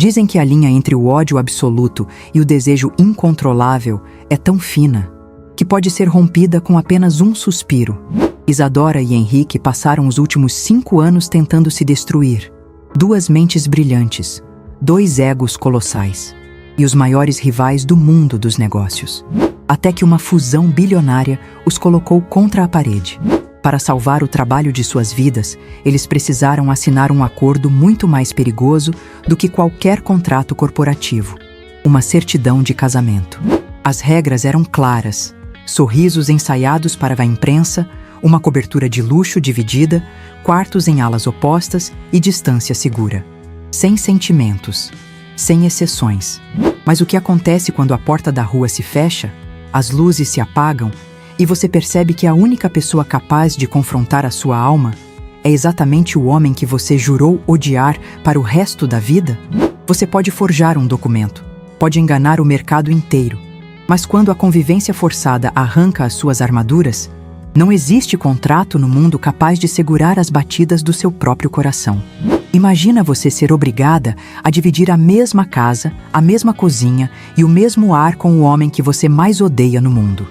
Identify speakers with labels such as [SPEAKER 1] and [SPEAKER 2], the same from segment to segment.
[SPEAKER 1] Dizem que a linha entre o ódio absoluto e o desejo incontrolável é tão fina que pode ser rompida com apenas um suspiro. Isadora e Henrique passaram os últimos 5 anos tentando se destruir. 2 mentes brilhantes, 2 egos colossais e os maiores rivais do mundo dos negócios. Até que uma fusão bilionária os colocou contra a parede. Para salvar o trabalho de suas vidas, eles precisaram assinar um acordo muito mais perigoso do que qualquer contrato corporativo: uma certidão de casamento. As regras eram claras: sorrisos ensaiados para a imprensa, uma cobertura de luxo dividida, quartos em alas opostas e distância segura. Sem sentimentos, sem exceções. Mas o que acontece quando a porta da rua se fecha, as luzes se apagam e você percebe que a única pessoa capaz de confrontar a sua alma é exatamente o homem que você jurou odiar para o resto da vida? Você pode forjar um documento, pode enganar o mercado inteiro, mas quando a convivência forçada arranca as suas armaduras, não existe contrato no mundo capaz de segurar as batidas do seu próprio coração. Imagina você ser obrigada a dividir a mesma casa, a mesma cozinha e o mesmo ar com o homem que você mais odeia no mundo.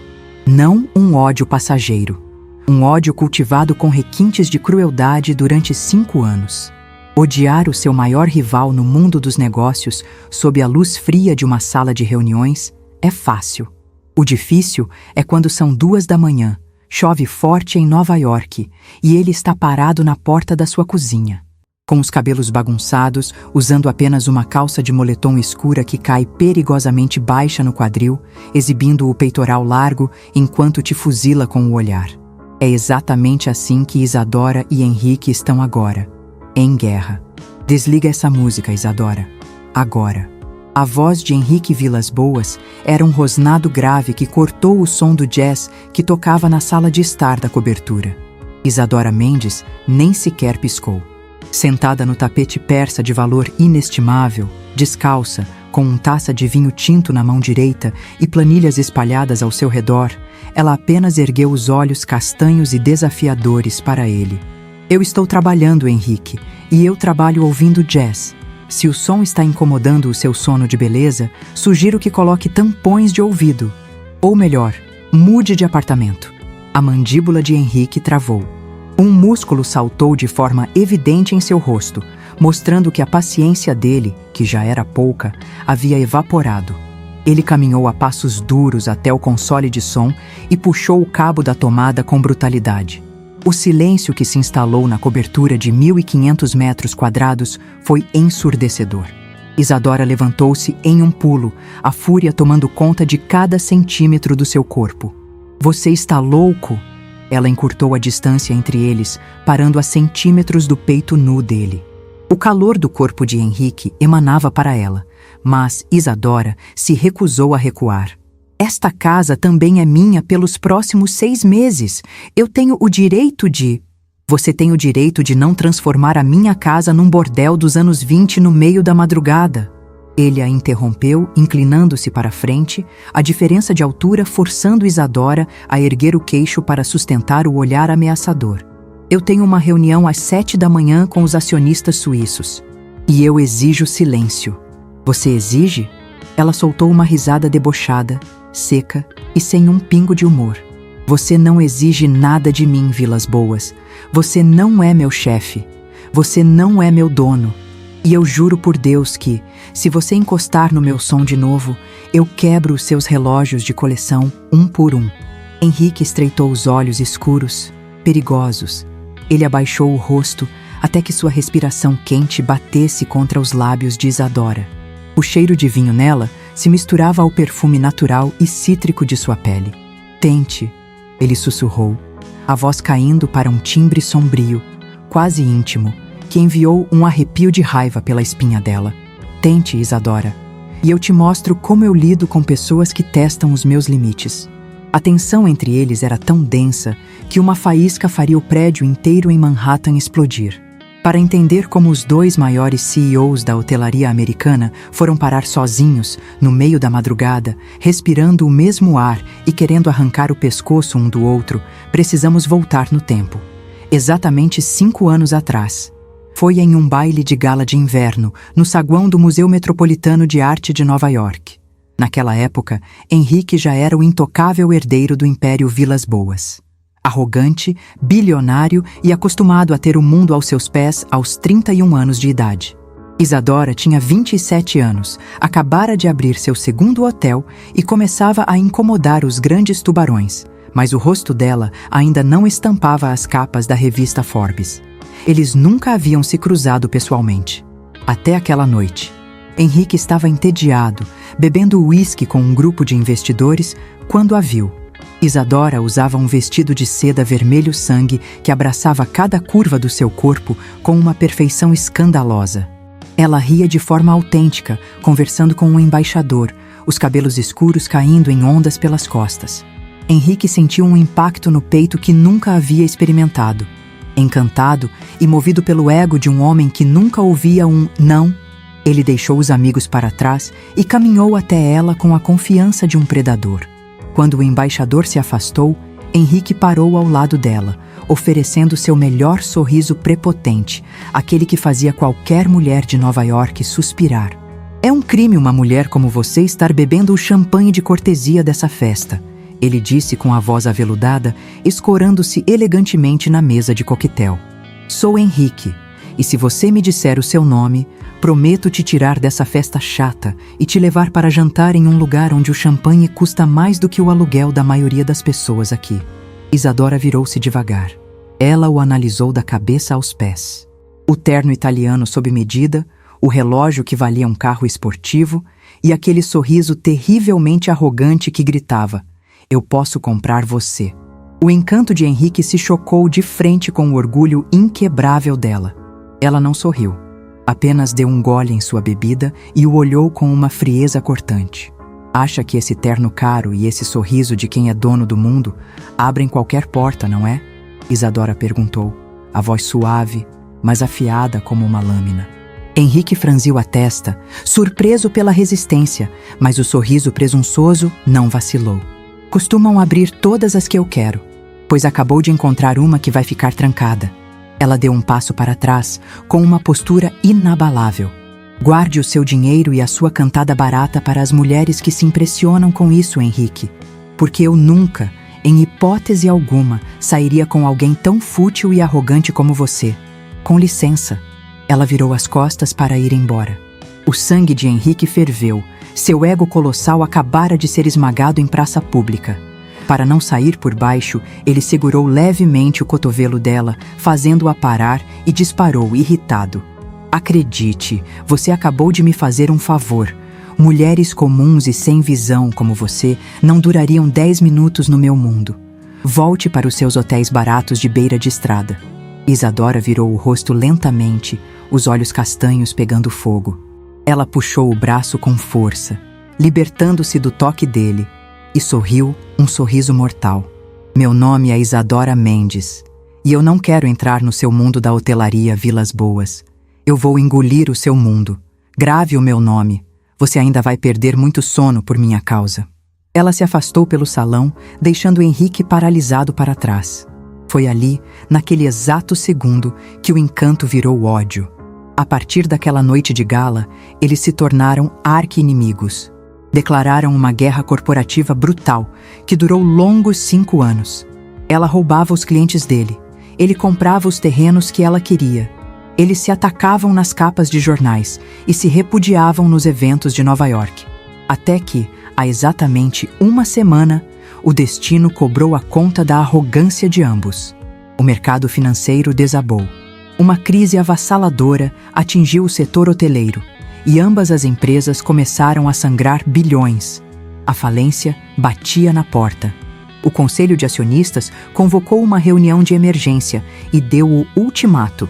[SPEAKER 1] Não um ódio passageiro. Um ódio cultivado com requintes de crueldade durante 5 anos. Odiar o seu maior rival no mundo dos negócios sob a luz fria de uma sala de reuniões é fácil. O difícil é quando são 2 da manhã, chove forte em Nova York e ele está parado na porta da sua cozinha. Com os cabelos bagunçados, usando apenas uma calça de moletom escura que cai perigosamente baixa no quadril, exibindo o peitoral largo enquanto te fuzila com o olhar. É exatamente assim que Isadora e Henrique estão agora, em guerra. Desliga essa música, Isadora. Agora. A voz de Henrique Vilas Boas era um rosnado grave que cortou o som do jazz que tocava na sala de estar da cobertura. Isadora Mendes nem sequer piscou. Sentada no tapete persa de valor inestimável, descalça, com uma taça de vinho tinto na mão direita e planilhas espalhadas ao seu redor, ela apenas ergueu os olhos castanhos e desafiadores para ele. Eu estou trabalhando, Henrique, e eu trabalho ouvindo jazz. Se o som está incomodando o seu sono de beleza, sugiro que coloque tampões de ouvido. Ou melhor, mude de apartamento. A mandíbula de Henrique travou. Um músculo saltou de forma evidente em seu rosto, mostrando que a paciência dele, que já era pouca, havia evaporado. Ele caminhou a passos duros até o console de som e puxou o cabo da tomada com brutalidade. O silêncio que se instalou na cobertura de 1.500 metros quadrados foi ensurdecedor. Isadora levantou-se em um pulo, a fúria tomando conta de cada centímetro do seu corpo. Você está louco? Ela encurtou a distância entre eles, parando a centímetros do peito nu dele. O calor do corpo de Henrique emanava para ela, mas Isadora se recusou a recuar. Esta casa também é minha pelos próximos 6 meses. Eu tenho o direito de... Você tem o direito de não transformar a minha casa num bordel dos anos 20 no meio da madrugada. Ele a interrompeu, inclinando-se para a frente, a diferença de altura forçando Isadora a erguer o queixo para sustentar o olhar ameaçador. Eu tenho uma reunião às 7 da manhã com os acionistas suíços. E eu exijo silêncio. Você exige? Ela soltou uma risada debochada, seca e sem um pingo de humor. Você não exige nada de mim, Vilas Boas. Você não é meu chefe. Você não é meu dono. E eu juro por Deus que, se você encostar no meu som de novo, eu quebro os seus relógios de coleção um por um. Henrique estreitou os olhos escuros, perigosos. Ele abaixou o rosto até que sua respiração quente batesse contra os lábios de Isadora. O cheiro de vinho nela se misturava ao perfume natural e cítrico de sua pele. Tente, ele sussurrou, a voz caindo para um timbre sombrio, quase íntimo, que enviou um arrepio de raiva pela espinha dela. Tente, Isadora, e eu te mostro como eu lido com pessoas que testam os meus limites. A tensão entre eles era tão densa que uma faísca faria o prédio inteiro em Manhattan explodir. Para entender como os 2 maiores CEOs da hotelaria americana foram parar sozinhos, no meio da madrugada, respirando o mesmo ar e querendo arrancar o pescoço um do outro, precisamos voltar no tempo. Exatamente 5 anos atrás. Foi em um baile de gala de inverno, no saguão do Museu Metropolitano de Arte de Nova York. Naquela época, Henrique já era o intocável herdeiro do Império Vilas Boas. Arrogante, bilionário e acostumado a ter o mundo aos seus pés aos 31 anos de idade. Isadora tinha 27 anos, acabara de abrir seu segundo hotel e começava a incomodar os grandes tubarões, mas o rosto dela ainda não estampava as capas da revista Forbes. Eles nunca haviam se cruzado pessoalmente. Até aquela noite. Henrique estava entediado, bebendo uísque com um grupo de investidores, quando a viu. Isadora usava um vestido de seda vermelho sangue que abraçava cada curva do seu corpo com uma perfeição escandalosa. Ela ria de forma autêntica, conversando com um embaixador, os cabelos escuros caindo em ondas pelas costas. Henrique sentiu um impacto no peito que nunca havia experimentado. Encantado e movido pelo ego de um homem que nunca ouvia um não, ele deixou os amigos para trás e caminhou até ela com a confiança de um predador. Quando o embaixador se afastou, Henrique parou ao lado dela, oferecendo seu melhor sorriso prepotente, aquele que fazia qualquer mulher de Nova York suspirar. É um crime uma mulher como você estar bebendo o champanhe de cortesia dessa festa, ele disse com a voz aveludada, escorando-se elegantemente na mesa de coquetel. Sou Henrique, e se você me disser o seu nome, prometo te tirar dessa festa chata e te levar para jantar em um lugar onde o champanhe custa mais do que o aluguel da maioria das pessoas aqui. Isadora virou-se devagar. Ela o analisou da cabeça aos pés. O terno italiano sob medida, o relógio que valia um carro esportivo e aquele sorriso terrivelmente arrogante que gritava: "Eu posso comprar você." O encanto de Henrique se chocou de frente com o orgulho inquebrável dela. Ela não sorriu. Apenas deu um gole em sua bebida e o olhou com uma frieza cortante. Acha que esse terno caro e esse sorriso de quem é dono do mundo abrem qualquer porta, não é? Isadora perguntou, a voz suave, mas afiada como uma lâmina. Henrique franziu a testa, surpreso pela resistência, mas o sorriso presunçoso não vacilou. Costumam abrir todas as que eu quero, pois acabou de encontrar uma que vai ficar trancada. Ela deu um passo para trás, com uma postura inabalável. Guarde o seu dinheiro e a sua cantada barata para as mulheres que se impressionam com isso, Henrique. Porque eu nunca, em hipótese alguma, sairia com alguém tão fútil e arrogante como você. Com licença. Ela virou as costas para ir embora. O sangue de Henrique ferveu. Seu ego colossal acabara de ser esmagado em praça pública. Para não sair por baixo, ele segurou levemente o cotovelo dela, fazendo-a parar e disparou, irritado. Acredite, você acabou de me fazer um favor. Mulheres comuns e sem visão como você não durariam 10 minutos no meu mundo. Volte para os seus hotéis baratos de beira de estrada. Isadora virou o rosto lentamente, os olhos castanhos pegando fogo. Ela puxou o braço com força, libertando-se do toque dele, e sorriu um sorriso mortal. Meu nome é Isadora Mendes, e eu não quero entrar no seu mundo da hotelaria Vilas Boas. Eu vou engolir o seu mundo. Grave o meu nome. Você ainda vai perder muito sono por minha causa. Ela se afastou pelo salão, deixando Henrique paralisado para trás. Foi ali, naquele exato segundo, que o encanto virou ódio. A partir daquela noite de gala, eles se tornaram arqui-inimigos. Declararam uma guerra corporativa brutal, que durou longos 5 anos. Ela roubava os clientes dele. Ele comprava os terrenos que ela queria. Eles se atacavam nas capas de jornais e se repudiavam nos eventos de Nova York. Até que, há exatamente 1 semana, o destino cobrou a conta da arrogância de ambos. O mercado financeiro desabou. Uma crise avassaladora atingiu o setor hoteleiro e ambas as empresas começaram a sangrar bilhões. A falência batia na porta. O conselho de acionistas convocou uma reunião de emergência e deu o ultimato.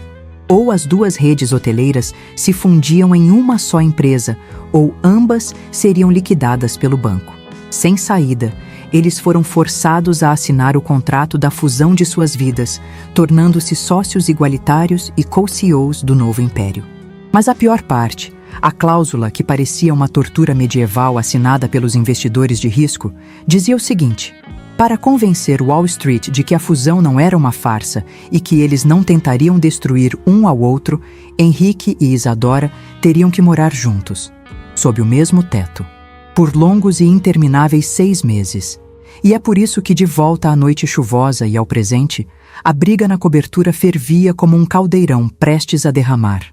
[SPEAKER 1] Ou as 2 redes hoteleiras se fundiam em uma só empresa, ou ambas seriam liquidadas pelo banco. Sem saída, eles foram forçados a assinar o contrato da fusão de suas vidas, tornando-se sócios igualitários e co-CEOs do novo império. Mas a pior parte, a cláusula que parecia uma tortura medieval assinada pelos investidores de risco, dizia o seguinte: Para convencer Wall Street de que a fusão não era uma farsa e que eles não tentariam destruir um ao outro, Henrique e Isadora teriam que morar juntos, sob o mesmo teto, por longos e intermináveis 6 meses. E é por isso que, de volta à noite chuvosa e ao presente, a briga na cobertura fervia como um caldeirão prestes a derramar.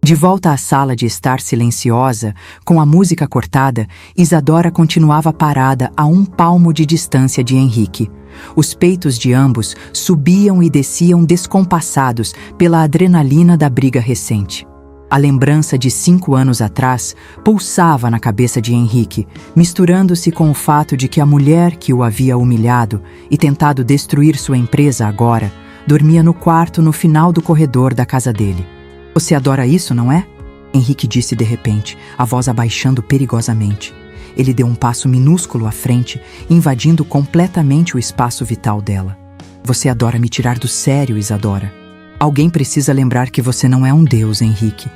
[SPEAKER 1] De volta à sala de estar silenciosa, com a música cortada, Isadora continuava parada a 1 palmo de distância de Henrique. Os peitos de ambos subiam e desciam descompassados pela adrenalina da briga recente. A lembrança de 5 anos atrás pulsava na cabeça de Henrique, misturando-se com o fato de que a mulher que o havia humilhado e tentado destruir sua empresa agora dormia no quarto no final do corredor da casa dele. "Você adora isso, não é?" Henrique disse de repente, a voz abaixando perigosamente. Ele deu um passo minúsculo à frente, invadindo completamente o espaço vital dela. "Você adora me tirar do sério, Isadora. Alguém precisa lembrar que você não é um deus, Henrique.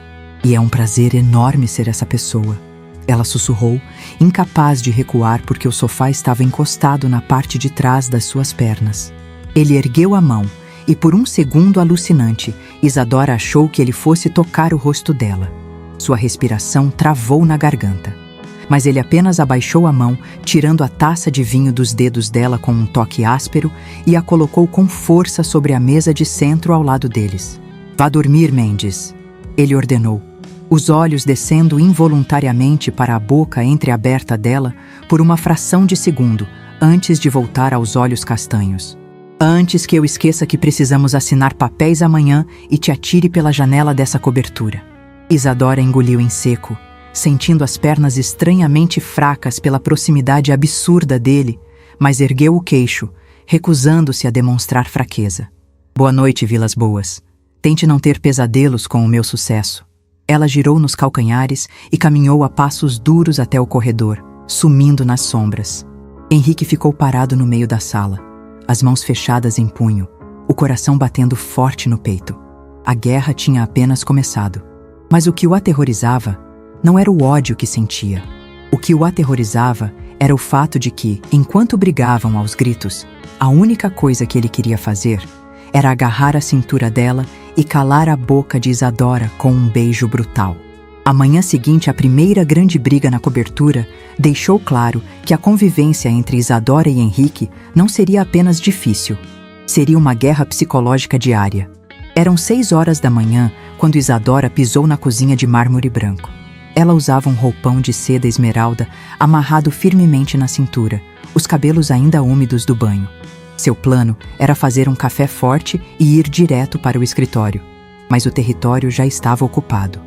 [SPEAKER 1] E é um prazer enorme ser essa pessoa." Ela sussurrou, incapaz de recuar porque o sofá estava encostado na parte de trás das suas pernas. Ele ergueu a mão e, por um segundo alucinante, Isadora achou que ele fosse tocar o rosto dela. Sua respiração travou na garganta. Mas ele apenas abaixou a mão, tirando a taça de vinho dos dedos dela com um toque áspero e a colocou com força sobre a mesa de centro ao lado deles. "Vá dormir, Mendes", ele ordenou, os olhos descendo involuntariamente para a boca entreaberta dela por uma fração de segundo, antes de voltar aos olhos castanhos. "Antes que eu esqueça que precisamos assinar papéis amanhã e te atire pela janela dessa cobertura." Isadora engoliu em seco, sentindo as pernas estranhamente fracas pela proximidade absurda dele, mas ergueu o queixo, recusando-se a demonstrar fraqueza. "Boa noite, Vilas Boas. Tente não ter pesadelos com o meu sucesso." Ela girou nos calcanhares e caminhou a passos duros até o corredor, sumindo nas sombras. Henrique ficou parado no meio da sala, as mãos fechadas em punho, o coração batendo forte no peito. A guerra tinha apenas começado. Mas o que o aterrorizava não era o ódio que sentia. O que o aterrorizava era o fato de que, enquanto brigavam aos gritos, a única coisa que ele queria fazer era agarrar a cintura dela e calar a boca de Isadora com um beijo brutal. A manhã seguinte, a primeira grande briga na cobertura deixou claro que a convivência entre Isadora e Henrique não seria apenas difícil, seria uma guerra psicológica diária. Eram 6 horas da manhã quando Isadora pisou na cozinha de mármore branco. Ela usava um roupão de seda esmeralda amarrado firmemente na cintura, os cabelos ainda úmidos do banho. Seu plano era fazer um café forte e ir direto para o escritório, mas o território já estava ocupado.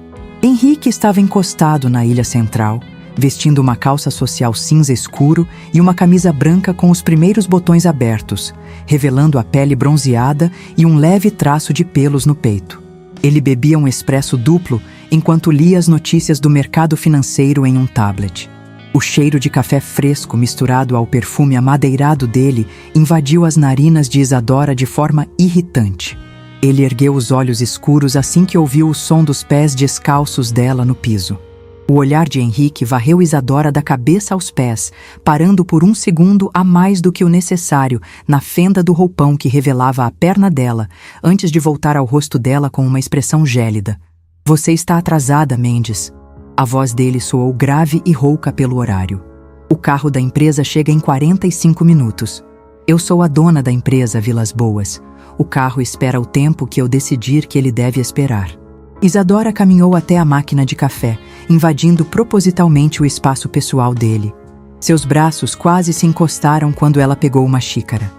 [SPEAKER 1] Henrique estava encostado na ilha central, vestindo uma calça social cinza escuro e uma camisa branca com os primeiros botões abertos, revelando a pele bronzeada e um leve traço de pelos no peito. Ele bebia um expresso duplo enquanto lia as notícias do mercado financeiro em um tablet. O cheiro de café fresco misturado ao perfume amadeirado dele invadiu as narinas de Isadora de forma irritante. Ele ergueu os olhos escuros assim que ouviu o som dos pés descalços dela no piso. O olhar de Henrique varreu Isadora da cabeça aos pés, parando por um segundo a mais do que o necessário na fenda do roupão que revelava a perna dela, antes de voltar ao rosto dela com uma expressão gélida. "Você está atrasada, Mendes." A voz dele soou grave e rouca pelo horário. "O carro da empresa chega em 45 minutos. Eu sou a dona da empresa, Vilas Boas. O carro espera o tempo que eu decidir que ele deve esperar." Isadora caminhou até a máquina de café, invadindo propositalmente o espaço pessoal dele. Seus braços quase se encostaram quando ela pegou uma xícara.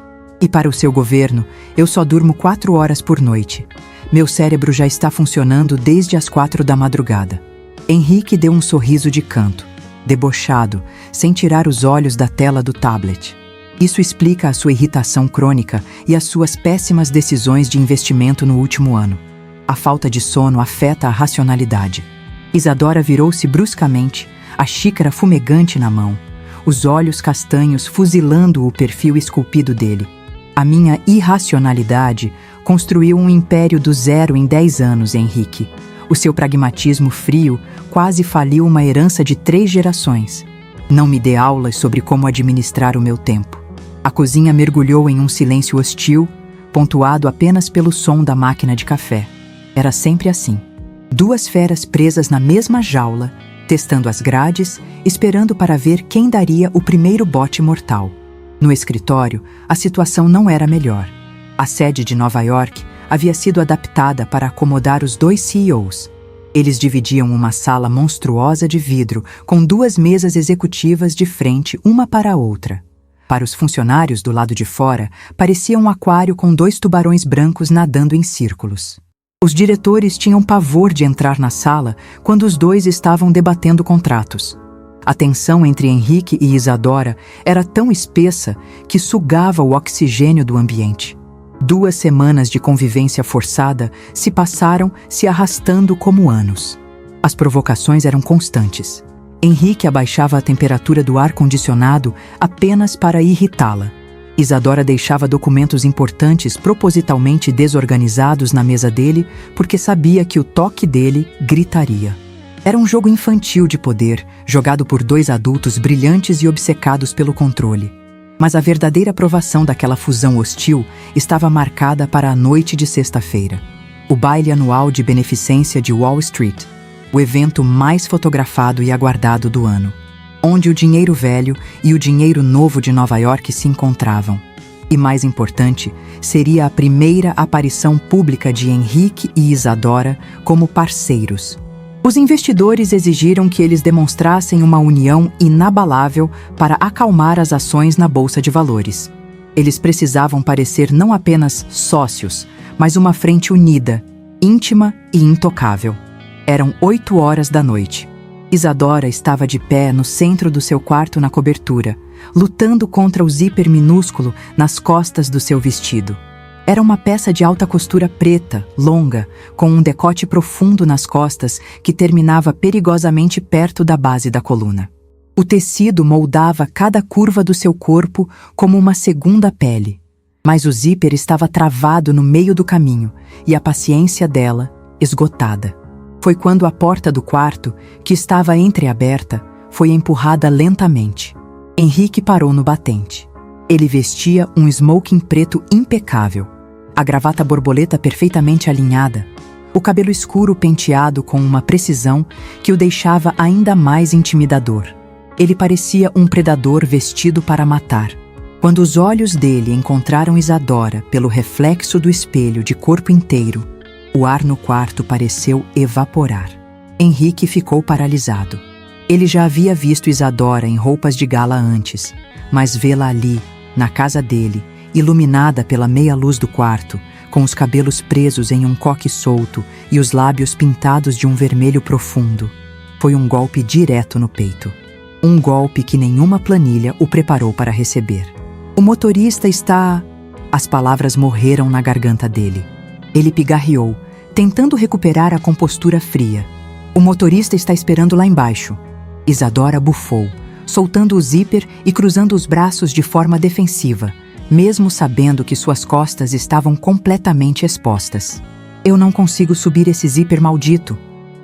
[SPEAKER 1] "E para o seu governo, eu só durmo 4 horas por noite. Meu cérebro já está funcionando desde as 4 da madrugada." Henrique deu um sorriso de canto, debochado, sem tirar os olhos da tela do tablet. Isso explica a sua irritação crônica e as suas péssimas decisões de investimento no último ano. A falta de sono afeta a racionalidade. Isadora virou-se bruscamente, a xícara fumegante na mão, os olhos castanhos fuzilando o perfil esculpido dele. "A minha irracionalidade construiu um império do zero em 10 anos, Henrique. O seu pragmatismo frio quase faliu uma herança de 3 gerações. Não me dê aulas sobre como administrar o meu tempo." A cozinha mergulhou em um silêncio hostil, pontuado apenas pelo som da máquina de café. Era sempre assim. Duas feras presas na mesma jaula, testando as grades, esperando para ver quem daria o primeiro bote mortal. No escritório, a situação não era melhor. A sede de Nova York havia sido adaptada para acomodar os dois CEOs. Eles dividiam uma sala monstruosa de vidro com duas mesas executivas de frente uma para a outra. Para os funcionários do lado de fora, parecia um aquário com dois tubarões brancos nadando em círculos. Os diretores tinham pavor de entrar na sala quando os dois estavam debatendo contratos. A tensão entre Henrique e Isadora era tão espessa que sugava o oxigênio do ambiente. 2 semanas de convivência forçada se passaram se arrastando como anos. As provocações eram constantes. Henrique abaixava a temperatura do ar-condicionado apenas para irritá-la. Isadora deixava documentos importantes propositalmente desorganizados na mesa dele porque sabia que o toque dele gritaria. Era um jogo infantil de poder, jogado por 2 adultos brilhantes e obcecados pelo controle. Mas a verdadeira provação daquela fusão hostil estava marcada para a noite de sexta-feira. O baile anual de beneficência de Wall Street, o evento mais fotografado e aguardado do ano, onde o dinheiro velho e o dinheiro novo de Nova York se encontravam. E mais importante, seria a primeira aparição pública de Henrique e Isadora como parceiros. Os investidores exigiram que eles demonstrassem uma união inabalável para acalmar as ações na Bolsa de Valores. Eles precisavam parecer não apenas sócios, mas uma frente unida, íntima e intocável. Eram 8 horas da noite. Isadora estava de pé no centro do seu quarto na cobertura, lutando contra o zíper minúsculo nas costas do seu vestido. Era uma peça de alta costura preta, longa, com um decote profundo nas costas que terminava perigosamente perto da base da coluna. O tecido moldava cada curva do seu corpo como uma segunda pele. Mas o zíper estava travado no meio do caminho e a paciência dela, esgotada. Foi quando a porta do quarto, que estava entreaberta, foi empurrada lentamente. Henrique parou no batente. Ele vestia um smoking preto impecável, a gravata borboleta perfeitamente alinhada, o cabelo escuro penteado com uma precisão que o deixava ainda mais intimidador. Ele parecia um predador vestido para matar. Quando os olhos dele encontraram Isadora pelo reflexo do espelho de corpo inteiro, o ar no quarto pareceu evaporar. Henrique ficou paralisado. Ele já havia visto Isadora em roupas de gala antes, mas vê-la ali, na casa dele, iluminada pela meia-luz do quarto, com os cabelos presos em um coque solto e os lábios pintados de um vermelho profundo, foi um golpe direto no peito. Um golpe que nenhuma planilha o preparou para receber. O motorista está... As palavras morreram na garganta dele. Ele pigarreou, tentando recuperar a compostura fria. O motorista está esperando lá embaixo. Isadora bufou, soltando o zíper e cruzando os braços de forma defensiva, mesmo sabendo que suas costas estavam completamente expostas. Eu não consigo subir esse zíper maldito.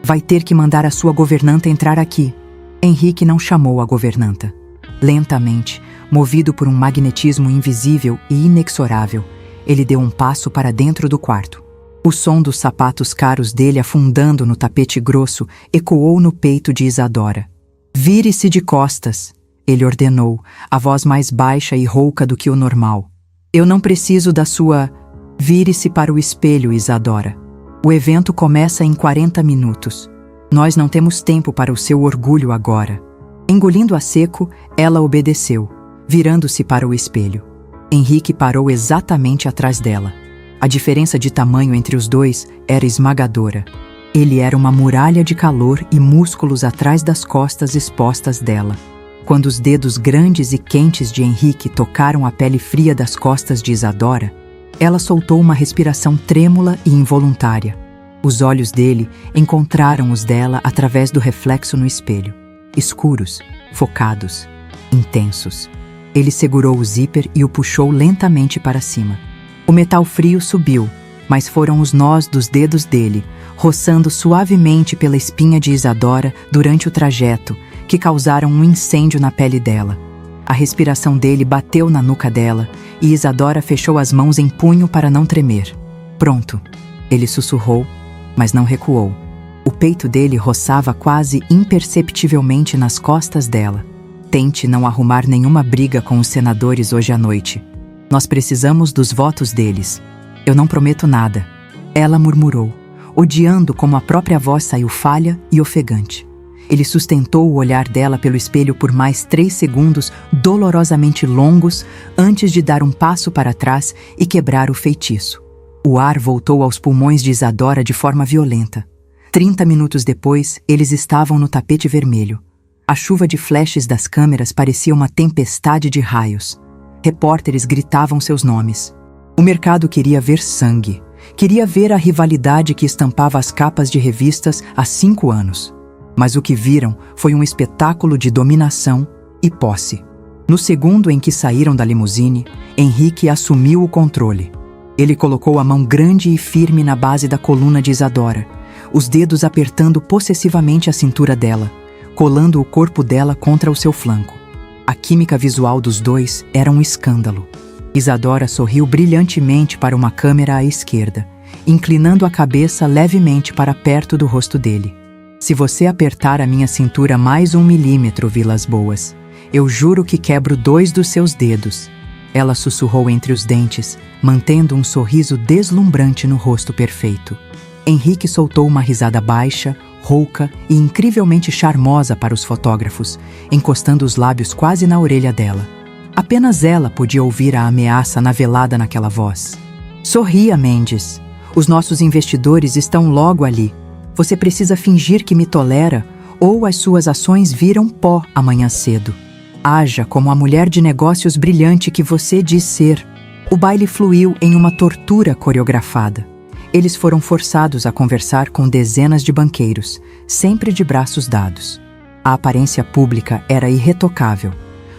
[SPEAKER 1] Vai ter que mandar a sua governanta entrar aqui. Henrique não chamou a governanta. Lentamente, movido por um magnetismo invisível e inexorável, ele deu um passo para dentro do quarto. O som dos sapatos caros dele afundando no tapete grosso ecoou no peito de Isadora. Vire-se de costas, ele ordenou, a voz mais baixa e rouca do que o normal. Eu não preciso da sua... Vire-se para o espelho, Isadora. O evento começa em 40 minutos. Nós não temos tempo para o seu orgulho agora. Engolindo a seco, ela obedeceu, virando-se para o espelho. Henrique parou exatamente atrás dela. A diferença de tamanho entre os dois era esmagadora. Ele era uma muralha de calor e músculos atrás das costas expostas dela. Quando os dedos grandes e quentes de Henrique tocaram a pele fria das costas de Isadora, ela soltou uma respiração trêmula e involuntária. Os olhos dele encontraram os dela através do reflexo no espelho. Escuros, focados, intensos. Ele segurou o zíper e o puxou lentamente para cima. O metal frio subiu, mas foram os nós dos dedos dele, roçando suavemente pela espinha de Isadora durante o trajeto, que causaram um incêndio na pele dela. A respiração dele bateu na nuca dela e Isadora fechou as mãos em punho para não tremer. Pronto, ele sussurrou, mas não recuou. O peito dele roçava quase imperceptivelmente nas costas dela. Tente não arrumar nenhuma briga com os senadores hoje à noite. Nós precisamos dos votos deles. Eu não prometo nada. Ela murmurou, odiando como a própria voz saiu falha e ofegante. Ele sustentou o olhar dela pelo espelho por mais 3 segundos dolorosamente longos antes de dar um passo para trás e quebrar o feitiço. O ar voltou aos pulmões de Isadora de forma violenta. 30 minutos depois, eles estavam no tapete vermelho. A chuva de flashes das câmeras parecia uma tempestade de raios. Repórteres gritavam seus nomes. O mercado queria ver sangue. Queria ver a rivalidade que estampava as capas de revistas há 5 anos. Mas o que viram foi um espetáculo de dominação e posse. No segundo em que saíram da limusine, Henrique assumiu o controle. Ele colocou a mão grande e firme na base da coluna de Isadora, os dedos apertando possessivamente a cintura dela, colando o corpo dela contra o seu flanco. A química visual dos dois era um escândalo. Isadora sorriu brilhantemente para uma câmera à esquerda, inclinando a cabeça levemente para perto do rosto dele. Se você apertar a minha cintura mais 1 milímetro, Vilas Boas, eu juro que quebro 2 dos seus dedos. Ela sussurrou entre os dentes, mantendo um sorriso deslumbrante no rosto perfeito. Henrique soltou uma risada baixa, rouca e incrivelmente charmosa para os fotógrafos, encostando os lábios quase na orelha dela. Apenas ela podia ouvir a ameaça navelada naquela voz. Sorria, Mendes. Os nossos investidores estão logo ali. Você precisa fingir que me tolera, ou as suas ações viram pó amanhã cedo. Haja como a mulher de negócios brilhante que você diz ser. O baile fluiu em uma tortura coreografada. Eles foram forçados a conversar com dezenas de banqueiros, sempre de braços dados. A aparência pública era irretocável.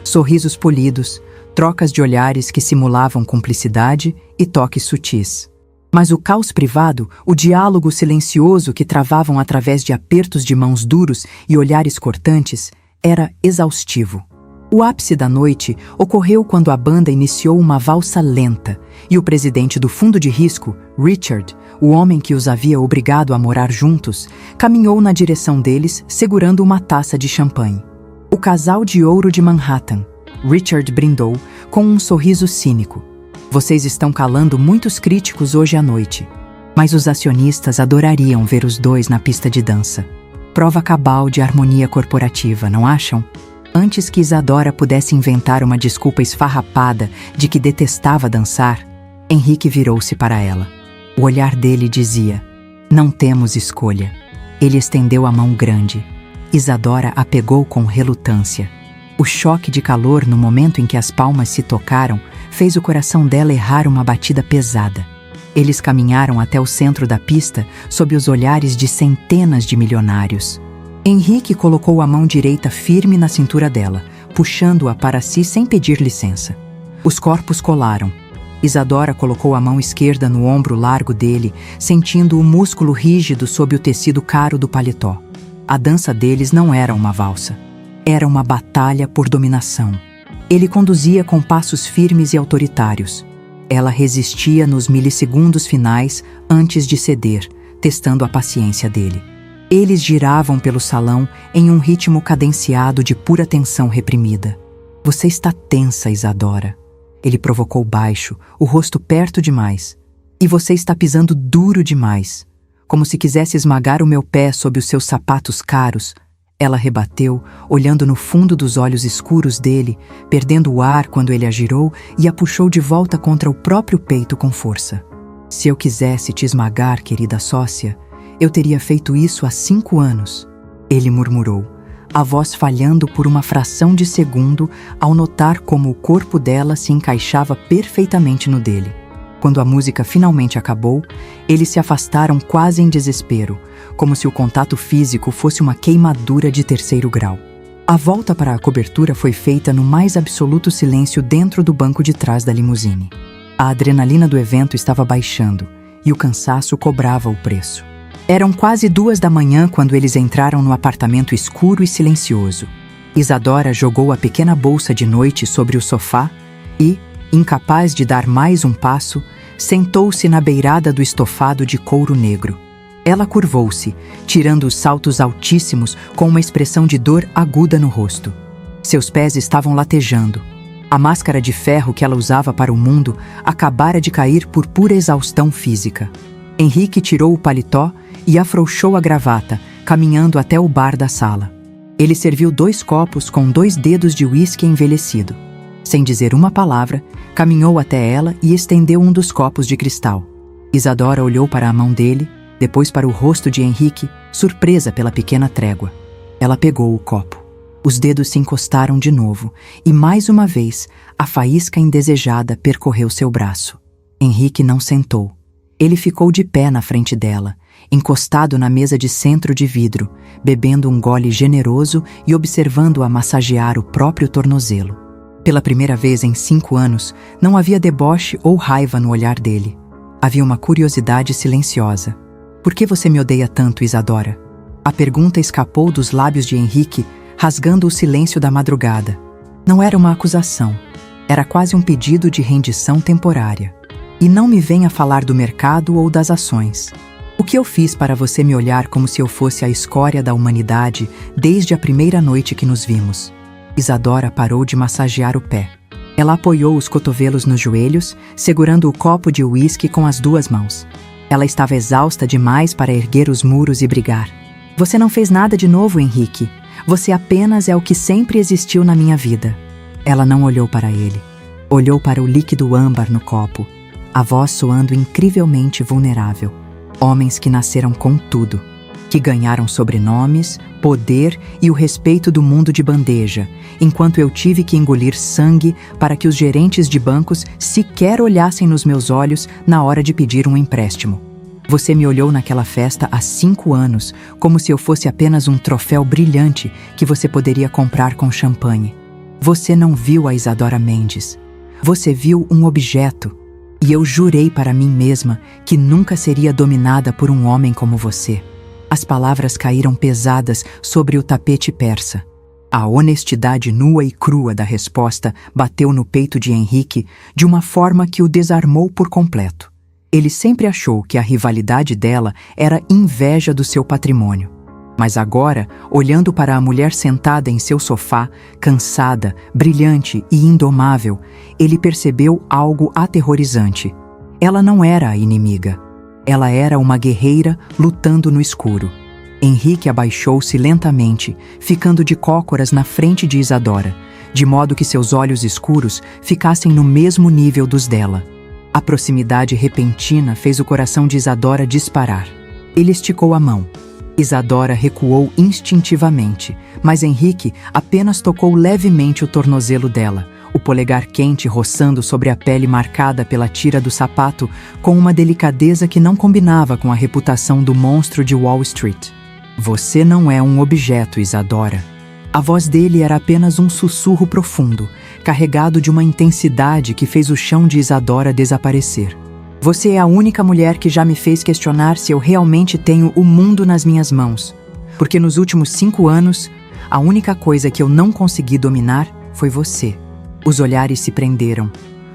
[SPEAKER 1] Sorrisos polidos, trocas de olhares que simulavam cumplicidade e toques sutis. Mas o caos privado, o diálogo silencioso que travavam através de apertos de mãos duros e olhares cortantes, era exaustivo. O ápice da noite ocorreu quando a banda iniciou uma valsa lenta e o presidente do fundo de risco, Richard, o homem que os havia obrigado a morar juntos, caminhou na direção deles segurando uma taça de champanhe. O casal de ouro de Manhattan, Richard brindou com um sorriso cínico. Vocês estão calando muitos críticos hoje à noite, mas os acionistas adorariam ver os dois na pista de dança. Prova cabal de harmonia corporativa, não acham? Antes que Isadora pudesse inventar uma desculpa esfarrapada de que detestava dançar, Henrique virou-se para ela. O olhar dele dizia: não temos escolha. Ele estendeu a mão grande. Isadora a pegou com relutância. O choque de calor no momento em que as palmas se tocaram fez o coração dela errar uma batida pesada. Eles caminharam até o centro da pista sob os olhares de centenas de milionários. Henrique colocou a mão direita firme na cintura dela, puxando-a para si sem pedir licença. Os corpos colaram. Isadora colocou a mão esquerda no ombro largo dele, sentindo o músculo rígido sob o tecido caro do paletó. A dança deles não era uma valsa. Era uma batalha por dominação. Ele conduzia com passos firmes e autoritários. Ela resistia nos milissegundos finais antes de ceder, testando a paciência dele. Eles giravam pelo salão em um ritmo cadenciado de pura tensão reprimida. Você está tensa, Isadora. Ele provocou baixo, o rosto perto demais. E você está pisando duro demais, como se quisesse esmagar o meu pé sob os seus sapatos caros. Ela rebateu, olhando no fundo dos olhos escuros dele, perdendo o ar quando ele a girou e a puxou de volta contra o próprio peito com força. Se eu quisesse te esmagar, querida sócia, eu teria feito isso há 5 anos, ele murmurou, a voz falhando por uma fração de segundo ao notar como o corpo dela se encaixava perfeitamente no dele. Quando a música finalmente acabou, eles se afastaram quase em desespero, como se o contato físico fosse uma queimadura de 3º grau. A volta para a cobertura foi feita no mais absoluto silêncio dentro do banco de trás da limusine. A adrenalina do evento estava baixando e o cansaço cobrava o preço. Eram quase 2 da manhã quando eles entraram no apartamento escuro e silencioso. Isadora jogou a pequena bolsa de noite sobre o sofá e, incapaz de dar mais um passo, sentou-se na beirada do estofado de couro negro. Ela curvou-se, tirando os saltos altíssimos com uma expressão de dor aguda no rosto. Seus pés estavam latejando. A máscara de ferro que ela usava para o mundo acabara de cair por pura exaustão física. Henrique tirou o paletó e afrouxou a gravata, caminhando até o bar da sala. Ele serviu 2 copos com 2 dedos de uísque envelhecido. Sem dizer uma palavra, caminhou até ela e estendeu um dos copos de cristal. Isadora olhou para a mão dele, depois para o rosto de Henrique, surpresa pela pequena trégua. Ela pegou o copo. Os dedos se encostaram de novo e, mais uma vez, a faísca indesejada percorreu seu braço. Henrique não sentou. Ele ficou de pé na frente dela, encostado na mesa de centro de vidro, bebendo um gole generoso e observando-a massagear o próprio tornozelo. Pela primeira vez em 5 anos, não havia deboche ou raiva no olhar dele. Havia uma curiosidade silenciosa. Por que você me odeia tanto, Isadora? A pergunta escapou dos lábios de Henrique, rasgando o silêncio da madrugada. Não era uma acusação. Era quase um pedido de rendição temporária. E não me venha falar do mercado ou das ações. O que eu fiz para você me olhar como se eu fosse a escória da humanidade desde a primeira noite que nos vimos? Isadora parou de massagear o pé. Ela apoiou os cotovelos nos joelhos, segurando o copo de uísque com as 2 mãos. Ela estava exausta demais para erguer os muros e brigar. Você não fez nada de novo, Henrique. Você apenas é o que sempre existiu na minha vida. Ela não olhou para ele. Olhou para o líquido âmbar no copo, a voz soando incrivelmente vulnerável. Homens que nasceram com tudo, que ganharam sobrenomes, poder e o respeito do mundo de bandeja, enquanto eu tive que engolir sangue para que os gerentes de bancos sequer olhassem nos meus olhos na hora de pedir um empréstimo. Você me olhou naquela festa há 5 anos, como se eu fosse apenas um troféu brilhante que você poderia comprar com champanhe. Você não viu a Isadora Mendes. Você viu um objeto. E eu jurei para mim mesma que nunca seria dominada por um homem como você. As palavras caíram pesadas sobre o tapete persa. A honestidade nua e crua da resposta bateu no peito de Henrique de uma forma que o desarmou por completo. Ele sempre achou que a rivalidade dela era inveja do seu patrimônio. Mas agora, olhando para a mulher sentada em seu sofá, cansada, brilhante e indomável, ele percebeu algo aterrorizante. Ela não era a inimiga. Ela era uma guerreira lutando no escuro. Henrique abaixou-se lentamente, ficando de cócoras na frente de Isadora, de modo que seus olhos escuros ficassem no mesmo nível dos dela. A proximidade repentina fez o coração de Isadora disparar. Ele esticou a mão. Isadora recuou instintivamente, mas Henrique apenas tocou levemente o tornozelo dela, o polegar quente roçando sobre a pele marcada pela tira do sapato com uma delicadeza que não combinava com a reputação do monstro de Wall Street. Você não é um objeto, Isadora. A voz dele era apenas um sussurro profundo, carregado de uma intensidade que fez o chão de Isadora desaparecer. Você é a única mulher que já me fez questionar se eu realmente tenho o mundo nas minhas mãos. Porque nos últimos 5 anos, a única coisa que eu não consegui dominar foi você. Os olhares se prenderam.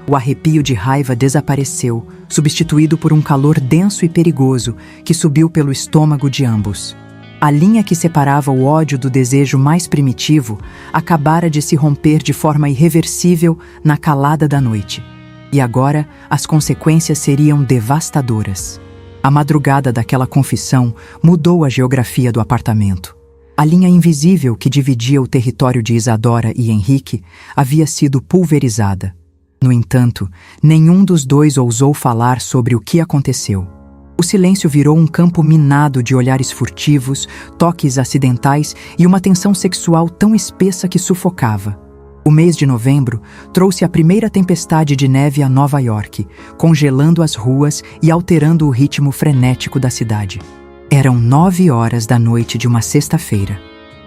[SPEAKER 1] O arrepio de raiva desapareceu, substituído por um calor denso e perigoso que subiu pelo estômago de ambos. A linha que separava o ódio do desejo mais primitivo acabara de se romper de forma irreversível na calada da noite. E agora, as consequências seriam devastadoras. A madrugada daquela confissão mudou a geografia do apartamento. A linha invisível que dividia o território de Isadora e Henrique havia sido pulverizada. No entanto, nenhum dos dois ousou falar sobre o que aconteceu. O silêncio virou um campo minado de olhares furtivos, toques acidentais e uma tensão sexual tão espessa que sufocava. O mês de novembro trouxe a primeira tempestade de neve a Nova York, congelando as ruas e alterando o ritmo frenético da cidade. Eram 9 horas da noite de uma sexta-feira.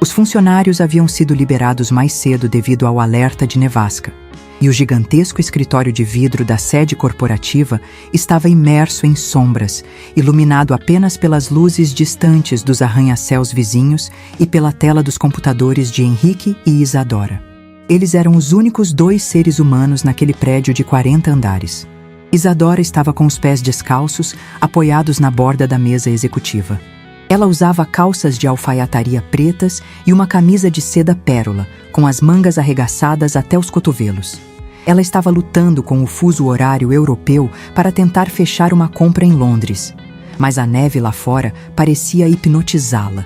[SPEAKER 1] Os funcionários haviam sido liberados mais cedo devido ao alerta de nevasca, e o gigantesco escritório de vidro da sede corporativa estava imerso em sombras, iluminado apenas pelas luzes distantes dos arranha-céus vizinhos e pela tela dos computadores de Henrique e Isadora. Eles eram os únicos 2 seres humanos naquele prédio de 40 andares. Isadora estava com os pés descalços, apoiados na borda da mesa executiva. Ela usava calças de alfaiataria pretas e uma camisa de seda pérola, com as mangas arregaçadas até os cotovelos. Ela estava lutando com o fuso horário europeu para tentar fechar uma compra em Londres, mas a neve lá fora parecia hipnotizá-la.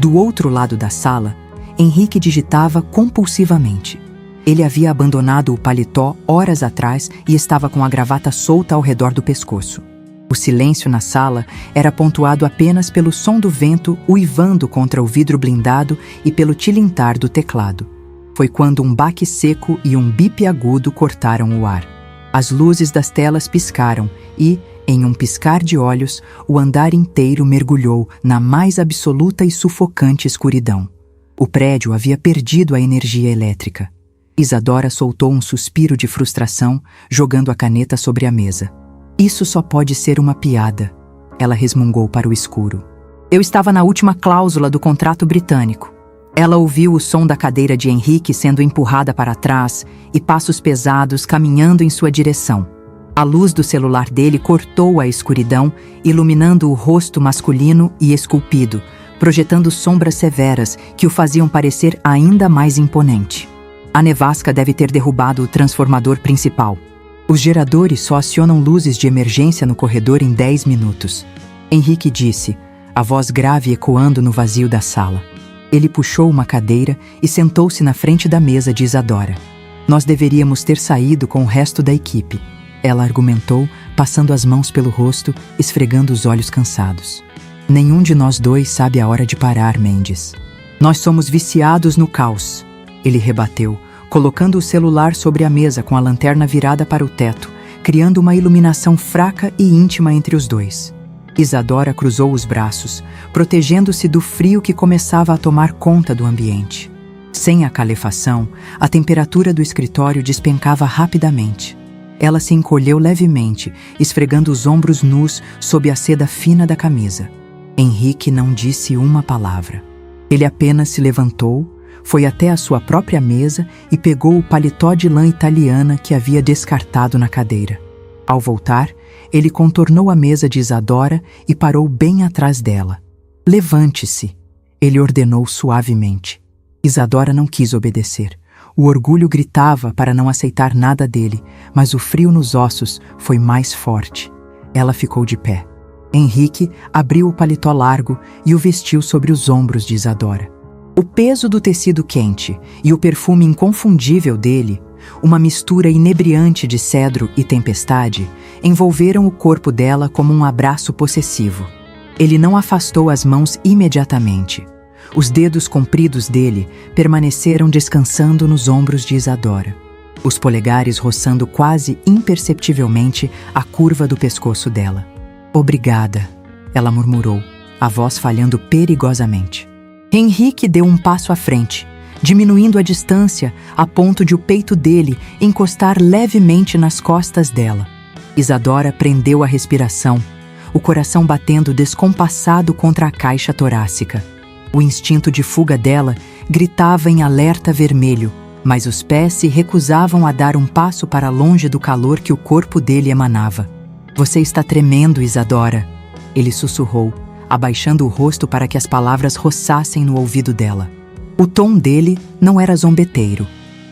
[SPEAKER 1] Do outro lado da sala, Henrique digitava compulsivamente. Ele havia abandonado o paletó horas atrás e estava com a gravata solta ao redor do pescoço. O silêncio na sala era pontuado apenas pelo som do vento uivando contra o vidro blindado e pelo tilintar do teclado. Foi quando um baque seco e um bip agudo cortaram o ar. As luzes das telas piscaram e, em um piscar de olhos, o andar inteiro mergulhou na mais absoluta e sufocante escuridão. O prédio havia perdido a energia elétrica. Isadora soltou um suspiro de frustração, jogando a caneta sobre a mesa. Isso só pode ser uma piada, ela resmungou para o escuro. Eu estava na última cláusula do contrato britânico. Ela ouviu o som da cadeira de Henrique sendo empurrada para trás e passos pesados caminhando em sua direção. A luz do celular dele cortou a escuridão, iluminando o rosto masculino e esculpido, projetando sombras severas que o faziam parecer ainda mais imponente. A nevasca deve ter derrubado o transformador principal. Os geradores só acionam luzes de emergência no corredor em 10 minutos. Henrique disse, a voz grave ecoando no vazio da sala. Ele puxou uma cadeira e sentou-se na frente da mesa de Isadora. Nós deveríamos ter saído com o resto da equipe, ela argumentou, passando as mãos pelo rosto, esfregando os olhos cansados. Nenhum de nós 2 sabe a hora de parar, Mendes. Nós somos viciados no caos, ele rebateu, colocando o celular sobre a mesa com a lanterna virada para o teto, criando uma iluminação fraca e íntima entre os 2. Isadora cruzou os braços, protegendo-se do frio que começava a tomar conta do ambiente. Sem a calefação, a temperatura do escritório despencava rapidamente. Ela se encolheu levemente, esfregando os ombros nus sob a seda fina da camisa. Henrique não disse uma palavra. Ele apenas se levantou, foi até a sua própria mesa e pegou o paletó de lã italiana que havia descartado na cadeira. Ao voltar, ele contornou a mesa de Isadora e parou bem atrás dela. Levante-se, ele ordenou suavemente. Isadora não quis obedecer. O orgulho gritava para não aceitar nada dele, mas o frio nos ossos foi mais forte. Ela ficou de pé. Henrique abriu o paletó largo e o vestiu sobre os ombros de Isadora. O peso do tecido quente e o perfume inconfundível dele, uma mistura inebriante de cedro e tempestade, envolveram o corpo dela como um abraço possessivo. Ele não afastou as mãos imediatamente. Os dedos compridos dele permaneceram descansando nos ombros de Isadora, os polegares roçando quase imperceptivelmente a curva do pescoço dela. Obrigada, ela murmurou, a voz falhando perigosamente. Henrique deu um passo à frente, diminuindo a distância a ponto de o peito dele encostar levemente nas costas dela. Isadora prendeu a respiração, o coração batendo descompassado contra a caixa torácica. O instinto de fuga dela gritava em alerta vermelho, mas os pés se recusavam a dar um passo para longe do calor que o corpo dele emanava. Você está tremendo, Isadora, ele sussurrou, abaixando o rosto para que as palavras roçassem no ouvido dela. O tom dele não era zombeteiro,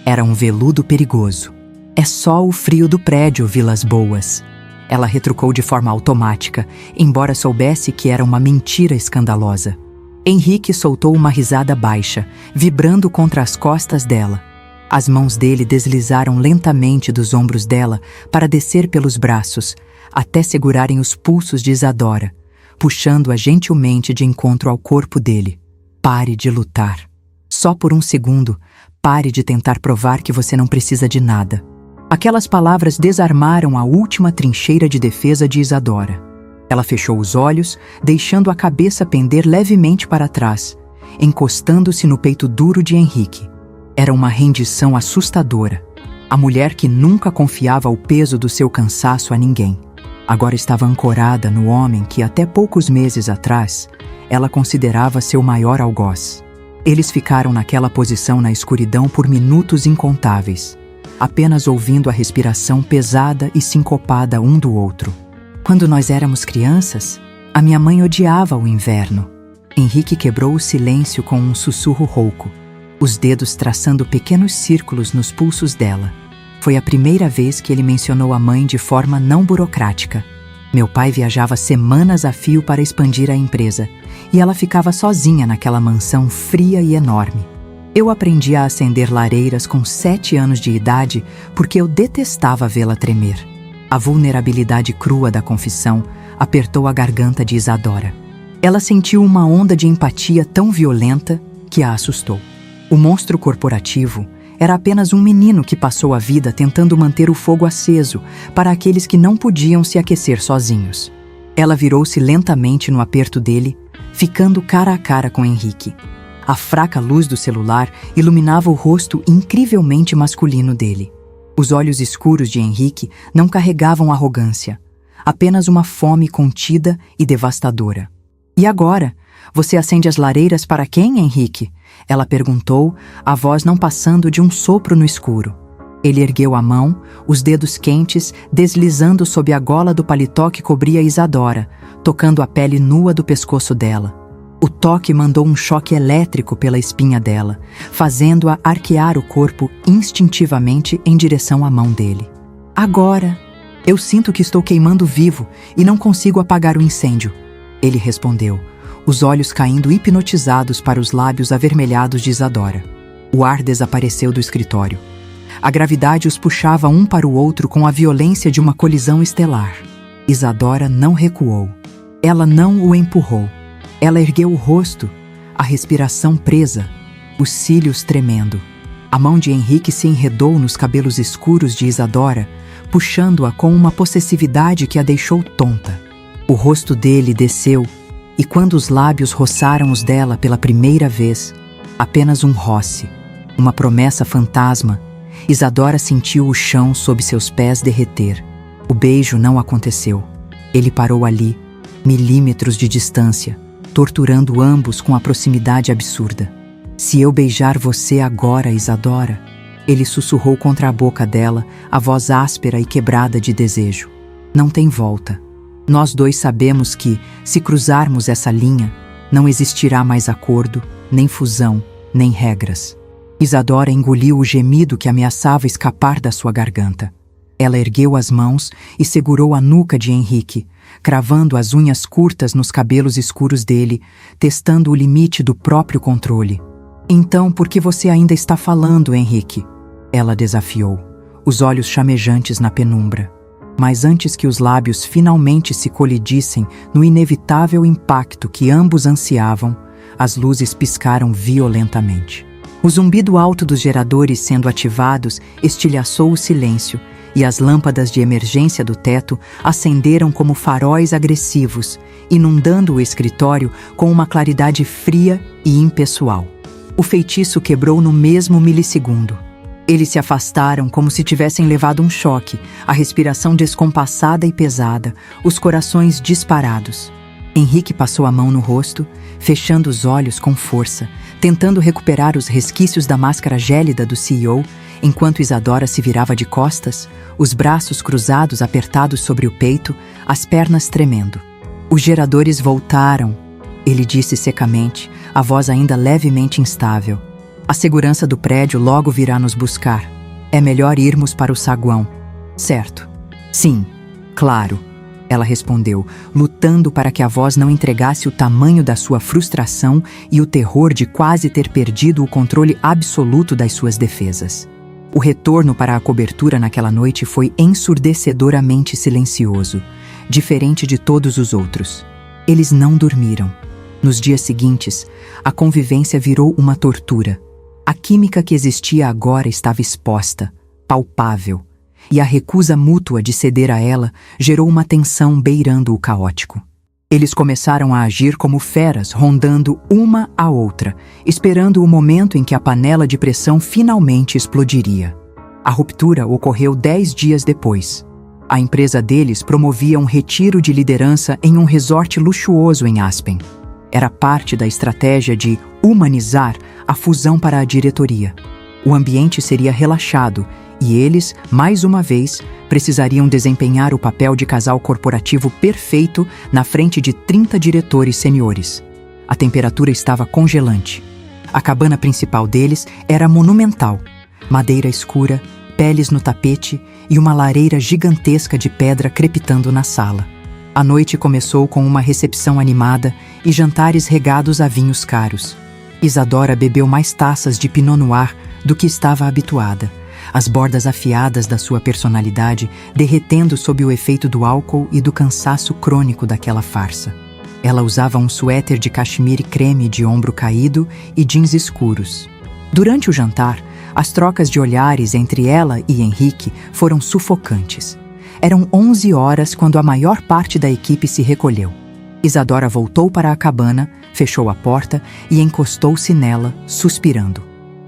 [SPEAKER 1] era um veludo perigoso. É só o frio do prédio, Vilas Boas. Ela retrucou de forma automática, embora soubesse que era uma mentira escandalosa. Henrique soltou uma risada baixa, vibrando contra as costas dela. As mãos dele deslizaram lentamente dos ombros dela para descer pelos braços, até segurarem os pulsos de Isadora, puxando-a gentilmente de encontro ao corpo dele. Pare de lutar. Só por um segundo, pare de tentar provar que você não precisa de nada. Aquelas palavras desarmaram a última trincheira de defesa de Isadora. Ela fechou os olhos, deixando a cabeça pender levemente para trás, encostando-se no peito duro de Henrique. Era uma rendição assustadora. A mulher que nunca confiava o peso do seu cansaço a ninguém, agora estava ancorada no homem que até poucos meses atrás ela considerava seu maior algoz. Eles ficaram naquela posição na escuridão por minutos incontáveis, apenas ouvindo a respiração pesada e sincopada um do outro. Quando nós éramos crianças, a minha mãe odiava o inverno. Henrique quebrou o silêncio com um sussurro rouco, os dedos traçando pequenos círculos nos pulsos dela. Foi a primeira vez que ele mencionou a mãe de forma não burocrática. Meu pai viajava semanas a fio para expandir a empresa, e ela ficava sozinha naquela mansão fria e enorme. Eu aprendi a acender lareiras com 7 anos de idade porque eu detestava vê-la tremer. A vulnerabilidade crua da confissão apertou a garganta de Isadora. Ela sentiu uma onda de empatia tão violenta que a assustou. O monstro corporativo era apenas um menino que passou a vida tentando manter o fogo aceso para aqueles que não podiam se aquecer sozinhos. Ela virou-se lentamente no aperto dele, ficando cara a cara com Henrique. A fraca luz do celular iluminava o rosto incrivelmente masculino dele. Os olhos escuros de Henrique não carregavam arrogância, apenas uma fome contida e devastadora. E agora? Você acende as lareiras para quem, Henrique? Ela perguntou, a voz não passando de um sopro no escuro. Ele ergueu a mão, os dedos quentes deslizando sob a gola do paletó que cobria Isadora, tocando a pele nua do pescoço dela. O toque mandou um choque elétrico pela espinha dela, fazendo-a arquear o corpo instintivamente em direção à mão dele. Agora, eu sinto que estou queimando vivo e não consigo apagar o incêndio. Ele respondeu, os olhos caindo hipnotizados para os lábios avermelhados de Isadora. O ar desapareceu do escritório. A gravidade os puxava um para o outro com a violência de uma colisão estelar. Isadora não recuou. Ela não o empurrou. Ela ergueu o rosto, a respiração presa, os cílios tremendo. A mão de Henrique se enredou nos cabelos escuros de Isadora, puxando-a com uma possessividade que a deixou tonta. O rosto dele desceu, e quando os lábios roçaram os dela pela primeira vez, apenas um roce, uma promessa fantasma, Isadora sentiu o chão sob seus pés derreter. O beijo não aconteceu. Ele parou ali, milímetros de distância, torturando ambos com a proximidade absurda. Se eu beijar você agora, Isadora, ele sussurrou contra a boca dela, a voz áspera e quebrada de desejo. Não tem volta. Nós dois sabemos que, se cruzarmos essa linha, não existirá mais acordo, nem fusão, nem regras. Isadora engoliu o gemido que ameaçava escapar da sua garganta. Ela ergueu as mãos e segurou a nuca de Henrique, cravando as unhas curtas nos cabelos escuros dele, testando o limite do próprio controle. Então, por que você ainda está falando, Henrique? Ela desafiou, os olhos chamejantes na penumbra. Mas antes que os lábios finalmente se colidissem no inevitável impacto que ambos ansiavam, as luzes piscaram violentamente. O zumbido alto dos geradores sendo ativados estilhaçou o silêncio, e as lâmpadas de emergência do teto acenderam como faróis agressivos, inundando o escritório com uma claridade fria e impessoal. O feitiço quebrou no mesmo milissegundo. Eles se afastaram como se tivessem levado um choque, a respiração descompassada e pesada, os corações disparados. Henrique passou a mão no rosto, fechando os olhos com força, tentando recuperar os resquícios da máscara gélida do CEO, enquanto Isadora se virava de costas, os braços cruzados apertados sobre o peito, as pernas tremendo. Os geradores voltaram, ele disse secamente, a voz ainda levemente instável. A segurança do prédio logo virá nos buscar. É melhor irmos para o saguão. Certo. Sim, claro. Ela respondeu, lutando para que a voz não entregasse o tamanho da sua frustração e o terror de quase ter perdido o controle absoluto das suas defesas. O retorno para a cobertura naquela noite foi ensurdecedoramente silencioso, diferente de todos os outros. Eles não dormiram. Nos dias seguintes, a convivência virou uma tortura. A química que existia agora estava exposta, palpável, e a recusa mútua de ceder a ela gerou uma tensão beirando o caótico. Eles começaram a agir como feras, rondando uma a outra, esperando o momento em que a panela de pressão finalmente explodiria. A ruptura ocorreu 10 dias depois. A empresa deles promovia um retiro de liderança em um resort luxuoso em Aspen. Era parte da estratégia de humanizar a fusão para a diretoria. O ambiente seria relaxado e eles, mais uma vez, precisariam desempenhar o papel de casal corporativo perfeito na frente de 30 diretores seniores. A temperatura estava congelante. A cabana principal deles era monumental. Madeira escura, peles no tapete e uma lareira gigantesca de pedra crepitando na sala. A noite começou com uma recepção animada e jantares regados a vinhos caros. Isadora bebeu mais taças de Pinot Noir do que estava habituada, as bordas afiadas da sua personalidade derretendo sob o efeito do álcool e do cansaço crônico daquela farsa. Ela usava um suéter de cachemire creme de ombro caído e jeans escuros. Durante o jantar, as trocas de olhares entre ela e Henrique foram sufocantes. Eram 11 horas quando a maior parte da equipe se recolheu. Isadora voltou para a cabana, fechou a porta e encostou-se nela, suspirando.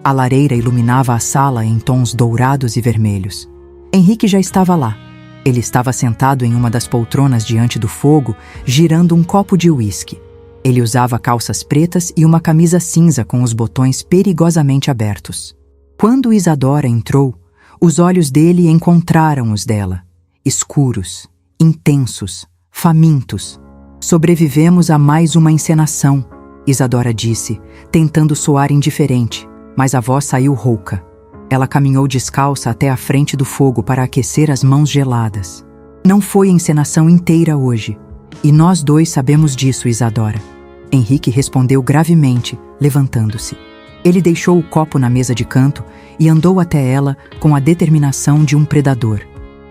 [SPEAKER 1] A lareira iluminava a sala em tons dourados e vermelhos. Henrique já estava lá. Ele estava sentado em uma das poltronas diante do fogo, girando um copo de uísque. Ele usava calças pretas e uma camisa cinza com os botões perigosamente abertos. Quando Isadora entrou, os olhos dele encontraram os dela. Escuros, intensos, famintos. Sobrevivemos a mais uma encenação, Isadora disse, tentando soar indiferente. Mas a voz saiu rouca. Ela caminhou descalça até a frente do fogo para aquecer as mãos geladas. Não foi a encenação inteira hoje. E nós dois sabemos disso, Isadora. Henrique respondeu gravemente, levantando-se. Ele deixou o copo na mesa de canto e andou até ela com a determinação de um predador.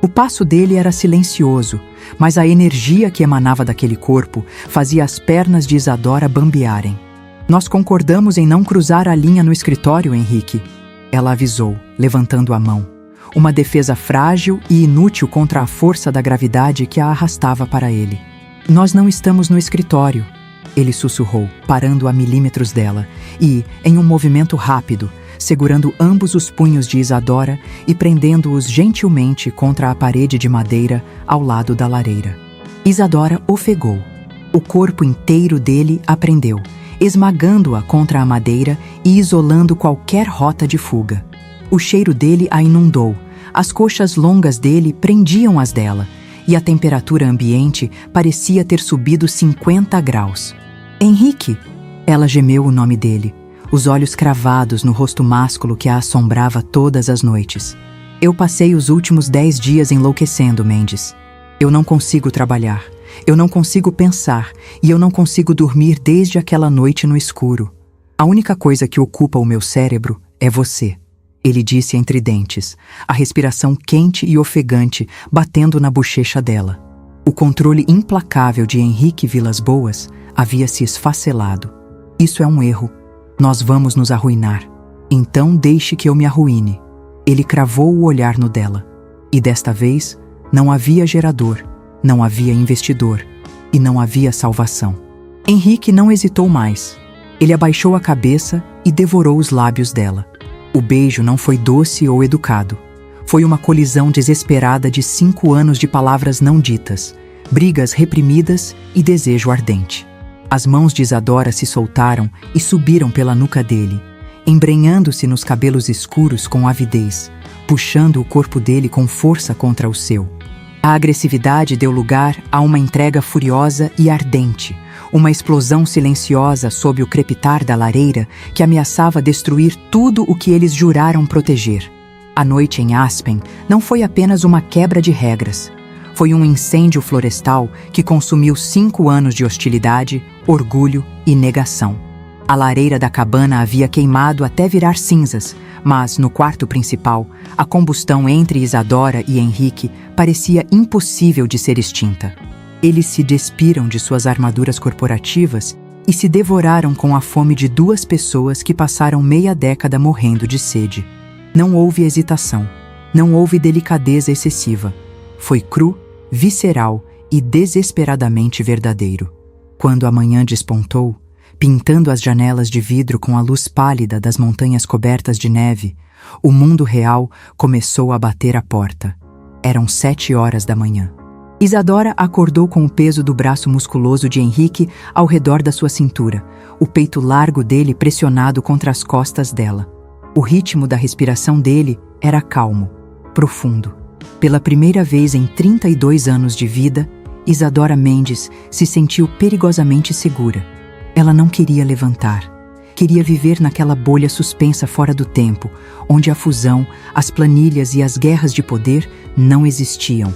[SPEAKER 1] O passo dele era silencioso, mas a energia que emanava daquele corpo fazia as pernas de Isadora bambearem. Nós concordamos em não cruzar a linha no escritório, Henrique. Ela avisou, levantando a mão. Uma defesa frágil e inútil contra a força da gravidade que a arrastava para ele. Nós não estamos no escritório, ele sussurrou, parando a milímetros dela, e, em um movimento rápido, segurando ambos os punhos de Isadora e prendendo-os gentilmente contra a parede de madeira ao lado da lareira. Isadora ofegou. O corpo inteiro dele a prendeu, esmagando-a contra a madeira e isolando qualquer rota de fuga. O cheiro dele a inundou, as coxas longas dele prendiam as dela, e a temperatura ambiente parecia ter subido 50 graus. Henrique! Ela gemeu o nome dele, os olhos cravados no rosto másculo que a assombrava todas as noites. Eu passei os últimos 10 dias enlouquecendo, Mendes. Eu não consigo trabalhar. Eu não consigo pensar e eu não consigo dormir desde aquela noite no escuro. A única coisa que ocupa o meu cérebro é você, ele disse entre dentes, a respiração quente e ofegante batendo na bochecha dela. O controle implacável de Henrique Vilas-Boas havia se esfacelado. Isso é um erro. Nós vamos nos arruinar. Então deixe que eu me arruíne. Ele cravou o olhar no dela. E desta vez, não havia gerador. Não havia investidor e não havia salvação. Henrique não hesitou mais. Ele abaixou a cabeça e devorou os lábios dela. O beijo não foi doce ou educado. Foi uma colisão desesperada de 5 anos de palavras não ditas, brigas reprimidas e desejo ardente. As mãos de Isadora se soltaram e subiram pela nuca dele, embrenhando-se nos cabelos escuros com avidez, puxando o corpo dele com força contra o seu. A agressividade deu lugar a uma entrega furiosa e ardente, uma explosão silenciosa sob o crepitar da lareira que ameaçava destruir tudo o que eles juraram proteger. A noite em Aspen não foi apenas uma quebra de regras. Foi um incêndio florestal que consumiu 5 anos de hostilidade, orgulho e negação. A lareira da cabana havia queimado até virar cinzas, mas, no quarto principal, a combustão entre Isadora e Henrique parecia impossível de ser extinta. Eles se despiram de suas armaduras corporativas e se devoraram com a fome de 2 pessoas que passaram meia década morrendo de sede. Não houve hesitação, não houve delicadeza excessiva. Foi cru, visceral e desesperadamente verdadeiro. Quando a manhã despontou, pintando as janelas de vidro com a luz pálida das montanhas cobertas de neve, o mundo real começou a bater à porta. Eram 7 horas da manhã. Isadora acordou com o peso do braço musculoso de Henrique ao redor da sua cintura, o peito largo dele pressionado contra as costas dela. O ritmo da respiração dele era calmo, profundo. Pela primeira vez em 32 anos de vida, Isadora Mendes se sentiu perigosamente segura. Ela não queria levantar. Queria viver naquela bolha suspensa fora do tempo, onde a fusão, as planilhas e as guerras de poder não existiam.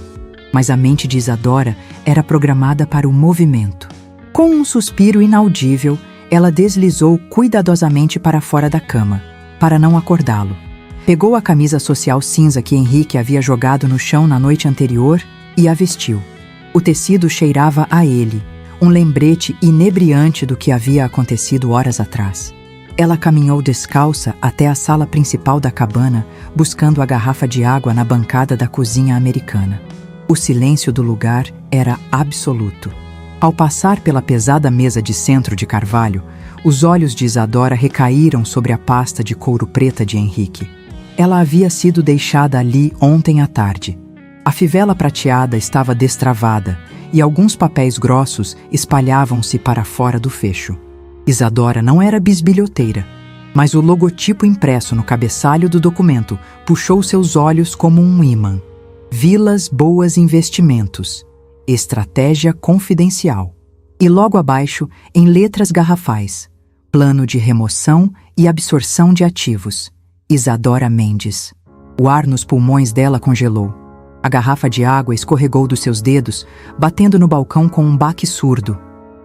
[SPEAKER 1] Mas a mente de Isadora era programada para o movimento. Com um suspiro inaudível, ela deslizou cuidadosamente para fora da cama, para não acordá-lo. Pegou a camisa social cinza que Henrique havia jogado no chão na noite anterior e a vestiu. O tecido cheirava a ele, um lembrete inebriante do que havia acontecido horas atrás. Ela caminhou descalça até a sala principal da cabana, buscando a garrafa de água na bancada da cozinha americana. O silêncio do lugar era absoluto. Ao passar pela pesada mesa de centro de carvalho, os olhos de Isadora recaíram sobre a pasta de couro preta de Henrique. Ela havia sido deixada ali ontem à tarde. A fivela prateada estava destravada e alguns papéis grossos espalhavam-se para fora do fecho. Isadora não era bisbilhoteira, mas o logotipo impresso no cabeçalho do documento puxou seus olhos como um ímã. Vilas Boas Investimentos. Estratégia confidencial. E logo abaixo, em letras garrafais, plano de remoção e absorção de ativos. Isadora Mendes. O ar nos pulmões dela congelou. A garrafa de água escorregou dos seus dedos, batendo no balcão com um baque surdo.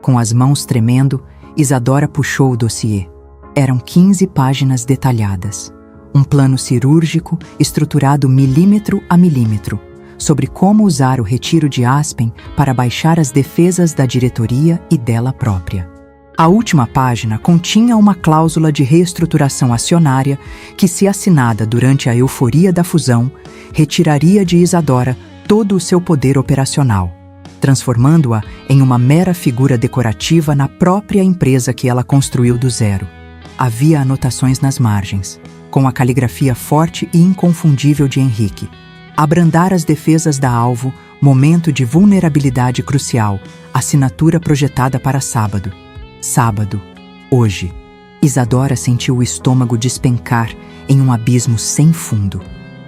[SPEAKER 1] Com as mãos tremendo, Isadora puxou o dossiê. Eram 15 páginas detalhadas. Um plano cirúrgico, estruturado milímetro a milímetro, sobre como usar o retiro de Aspen para baixar as defesas da diretoria e dela própria. A última página continha uma cláusula de reestruturação acionária que, se assinada durante a euforia da fusão, retiraria de Isadora todo o seu poder operacional, transformando-a em uma mera figura decorativa na própria empresa que ela construiu do zero. Havia anotações nas margens, com a caligrafia forte e inconfundível de Henrique. Abrandar as defesas da alvo, momento de vulnerabilidade crucial, assinatura projetada para sábado. Sábado, hoje. Isadora sentiu o estômago despencar em um abismo sem fundo.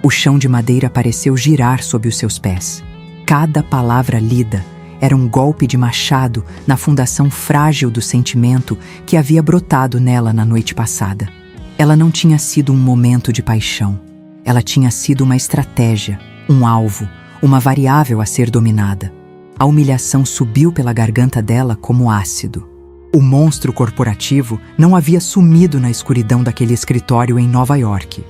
[SPEAKER 1] O chão de madeira pareceu girar sob os seus pés. Cada palavra lida era um golpe de machado na fundação frágil do sentimento que havia brotado nela na noite passada. Ela não tinha sido um momento de paixão. Ela tinha sido uma estratégia, um alvo, uma variável a ser dominada. A humilhação subiu pela garganta dela como ácido. O monstro corporativo não havia sumido na escuridão daquele escritório em Nova York.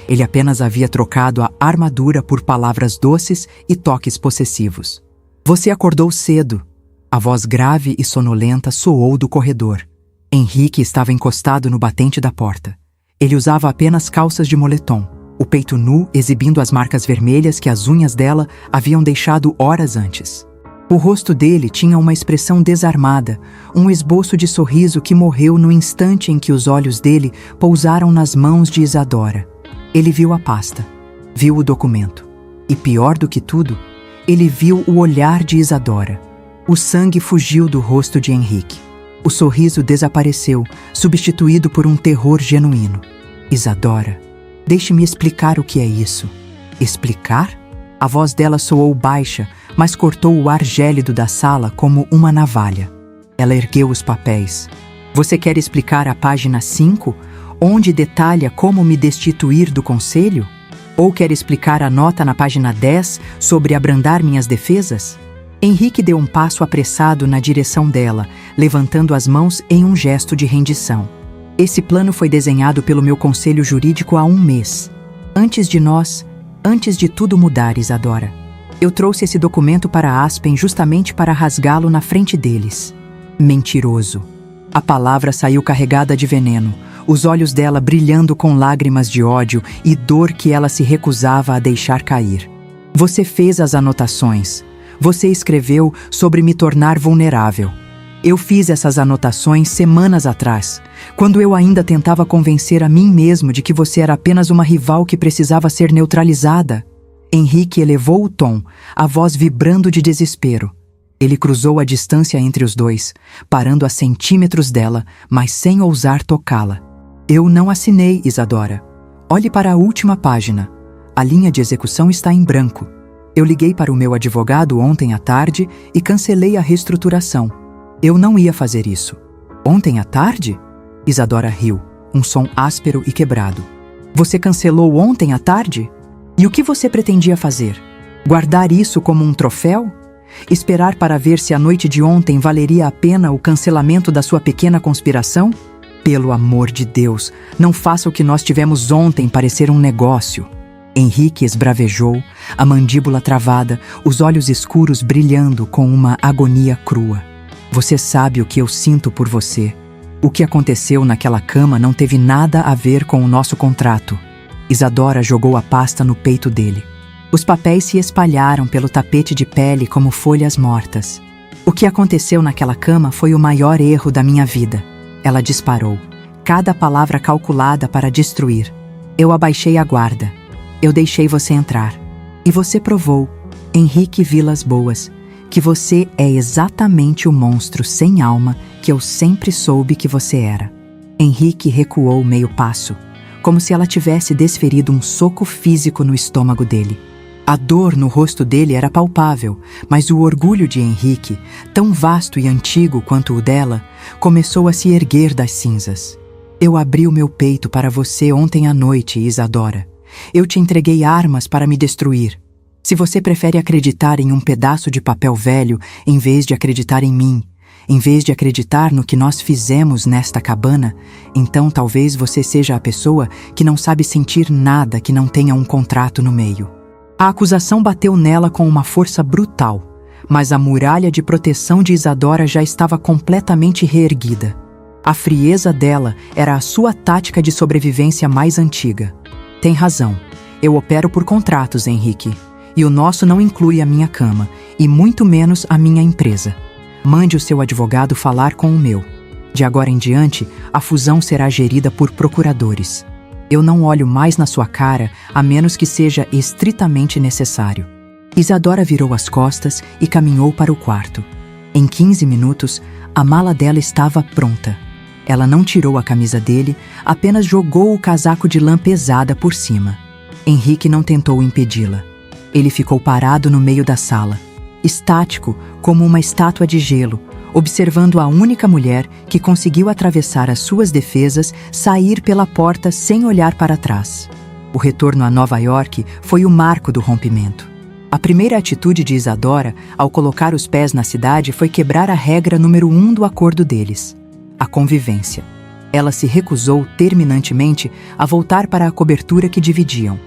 [SPEAKER 1] Ele apenas havia trocado a armadura por palavras doces e toques possessivos. Você acordou cedo. A voz grave e sonolenta soou do corredor. Henrique estava encostado no batente da porta. Ele usava apenas calças de moletom, o peito nu exibindo as marcas vermelhas que as unhas dela haviam deixado horas antes. O rosto dele tinha uma expressão desarmada, um esboço de sorriso que morreu no instante em que os olhos dele pousaram nas mãos de Isadora. Ele viu a pasta, viu o documento. E pior do que tudo, ele viu o olhar de Isadora. O sangue fugiu do rosto de Henrique. O sorriso desapareceu, substituído por um terror genuíno. Isadora, deixe-me explicar o que é isso. Explicar? A voz dela soou baixa, mas cortou o ar gélido da sala como uma navalha. Ela ergueu os papéis. Você quer explicar a página 5, onde detalha como me destituir do conselho? Ou quer explicar a nota na página 10 sobre abrandar minhas defesas? Henrique deu um passo apressado na direção dela, levantando as mãos em um gesto de rendição. Esse plano foi desenhado pelo meu conselho jurídico há 1 mês. Antes de tudo mudar, Isadora. Eu trouxe esse documento para Aspen justamente para rasgá-lo na frente deles. Mentiroso. A palavra saiu carregada de veneno, os olhos dela brilhando com lágrimas de ódio e dor que ela se recusava a deixar cair. Você fez as anotações. Você escreveu sobre me tornar vulnerável. Eu fiz essas anotações semanas atrás, quando eu ainda tentava convencer a mim mesmo de que você era apenas uma rival que precisava ser neutralizada. Henrique elevou o tom, a voz vibrando de desespero. Ele cruzou a distância entre os dois, parando a centímetros dela, mas sem ousar tocá-la. Eu não assinei, Isadora. Olhe para a última página. A linha de execução está em branco. Eu liguei para o meu advogado ontem à tarde e cancelei a reestruturação. Eu não ia fazer isso. Ontem à tarde? Isadora riu, um som áspero e quebrado. Você cancelou ontem à tarde? E o que você pretendia fazer? Guardar isso como um troféu? Esperar para ver se a noite de ontem valeria a pena o cancelamento da sua pequena conspiração? Pelo amor de Deus, não faça o que nós tivemos ontem parecer um negócio. Henrique esbravejou, a mandíbula travada, os olhos escuros brilhando com uma agonia crua. Você sabe o que eu sinto por você. O que aconteceu naquela cama não teve nada a ver com o nosso contrato. Isadora jogou a pasta no peito dele. Os papéis se espalharam pelo tapete de pele como folhas mortas. O que aconteceu naquela cama foi o maior erro da minha vida. Ela disparou, cada palavra calculada para destruir. Eu abaixei a guarda. Eu deixei você entrar. E você provou, Henrique Vilas Boas, que você é exatamente o monstro sem alma que eu sempre soube que você era. Henrique recuou meio passo, como se ela tivesse desferido um soco físico no estômago dele. A dor no rosto dele era palpável, mas o orgulho de Henrique, tão vasto e antigo quanto o dela, começou a se erguer das cinzas. Eu abri o meu peito para você ontem à noite, Isadora. Eu te entreguei armas para me destruir. Se você prefere acreditar em um pedaço de papel velho em vez de acreditar em mim, em vez de acreditar no que nós fizemos nesta cabana, então talvez você seja a pessoa que não sabe sentir nada que não tenha um contrato no meio. A acusação bateu nela com uma força brutal, mas a muralha de proteção de Isadora já estava completamente reerguida. A frieza dela era a sua tática de sobrevivência mais antiga. Tem razão. Eu opero por contratos, Henrique. E o nosso não inclui a minha cama, e muito menos a minha empresa. Mande o seu advogado falar com o meu. De agora em diante, a fusão será gerida por procuradores. Eu não olho mais na sua cara, a menos que seja estritamente necessário. Isadora virou as costas e caminhou para o quarto. Em 15 minutos, a mala dela estava pronta. Ela não tirou a camisa dele, apenas jogou o casaco de lã pesada por cima. Henrique não tentou impedi-la. Ele ficou parado no meio da sala, estático como uma estátua de gelo, observando a única mulher que conseguiu atravessar as suas defesas, sair pela porta sem olhar para trás. O retorno a Nova York foi o marco do rompimento. A primeira atitude de Isadora, ao colocar os pés na cidade, foi quebrar a regra número 1 do acordo deles: a convivência. Ela se recusou terminantemente a voltar para a cobertura que dividiam.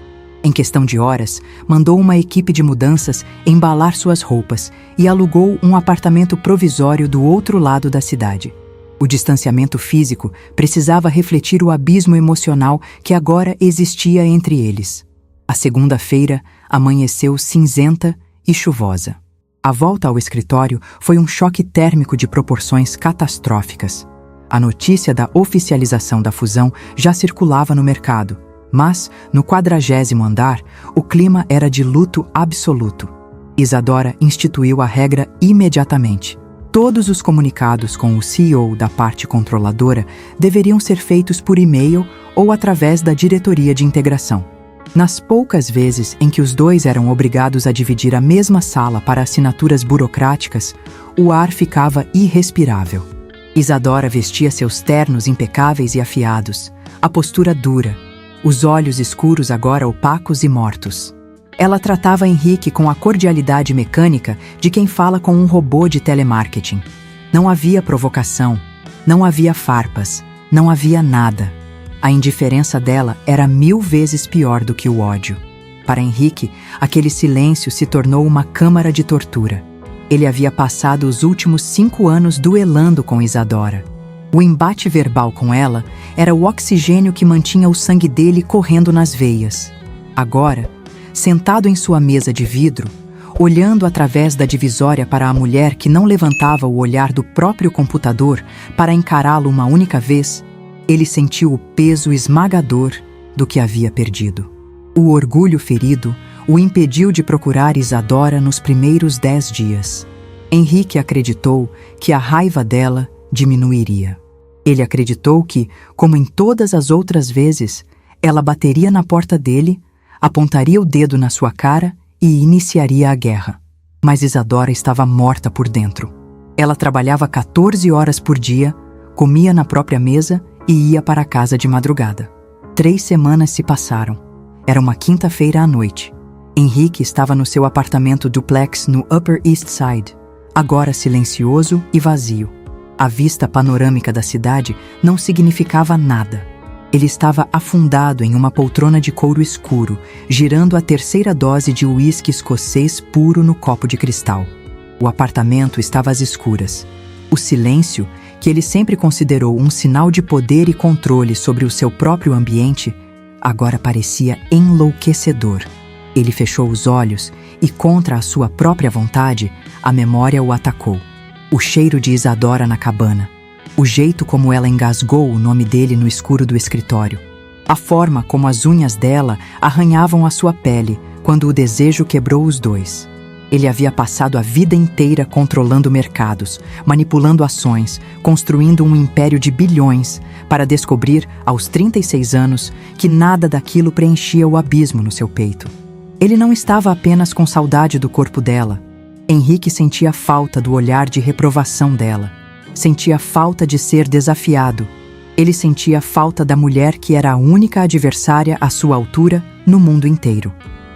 [SPEAKER 1] Em questão de horas, mandou uma equipe de mudanças embalar suas roupas e alugou um apartamento provisório do outro lado da cidade. O distanciamento físico precisava refletir o abismo emocional que agora existia entre eles. A segunda-feira amanheceu cinzenta e chuvosa. A volta ao escritório foi um choque térmico de proporções catastróficas. A notícia da oficialização da fusão já circulava no mercado, mas, no 40º andar, o clima era de luto absoluto. Isadora instituiu a regra imediatamente. Todos os comunicados com o CEO da parte controladora deveriam ser feitos por e-mail ou através da diretoria de integração. Nas poucas vezes em que os dois eram obrigados a dividir a mesma sala para assinaturas burocráticas, o ar ficava irrespirável. Isadora vestia seus ternos impecáveis e afiados, a postura dura, os olhos escuros agora opacos e mortos. Ela tratava Henrique com a cordialidade mecânica de quem fala com um robô de telemarketing. Não havia provocação, não havia farpas, não havia nada. A indiferença dela era 1000 vezes pior do que o ódio. Para Henrique, aquele silêncio se tornou uma câmara de tortura. Ele havia passado os últimos 5 anos duelando com Isadora. O embate verbal com ela era o oxigênio que mantinha o sangue dele correndo nas veias. Agora, sentado em sua mesa de vidro, olhando através da divisória para a mulher que não levantava o olhar do próprio computador para encará-lo uma única vez, ele sentiu o peso esmagador do que havia perdido. O orgulho ferido o impediu de procurar Isadora nos primeiros 10 dias. Henrique acreditou que a raiva dela diminuiria. Ele acreditou que, como em todas as outras vezes, ela bateria na porta dele, apontaria o dedo na sua cara e iniciaria a guerra. Mas Isadora estava morta por dentro. Ela trabalhava 14 horas por dia, comia na própria mesa e ia para casa de madrugada. 3 semanas se passaram. Era uma quinta-feira à noite. Henrique estava no seu apartamento duplex no Upper East Side, agora silencioso e vazio. A vista panorâmica da cidade não significava nada. Ele estava afundado em uma poltrona de couro escuro, girando a 3ª dose de uísque escocês puro no copo de cristal. O apartamento estava às escuras. O silêncio, que ele sempre considerou um sinal de poder e controle sobre o seu próprio ambiente, agora parecia enlouquecedor. Ele fechou os olhos e, contra a sua própria vontade, a memória o atacou. O cheiro de Isadora na cabana. O jeito como ela engasgou o nome dele no escuro do escritório. A forma como as unhas dela arranhavam a sua pele quando o desejo quebrou os dois. Ele havia passado a vida inteira controlando mercados, manipulando ações, construindo um império de bilhões, para descobrir, aos 36 anos, que nada daquilo preenchia o abismo no seu peito. Ele não estava apenas com saudade do corpo dela. Henrique sentia falta do olhar de reprovação dela. Sentia falta de ser desafiado. Ele sentia falta da mulher que era a única adversária à sua altura no mundo inteiro.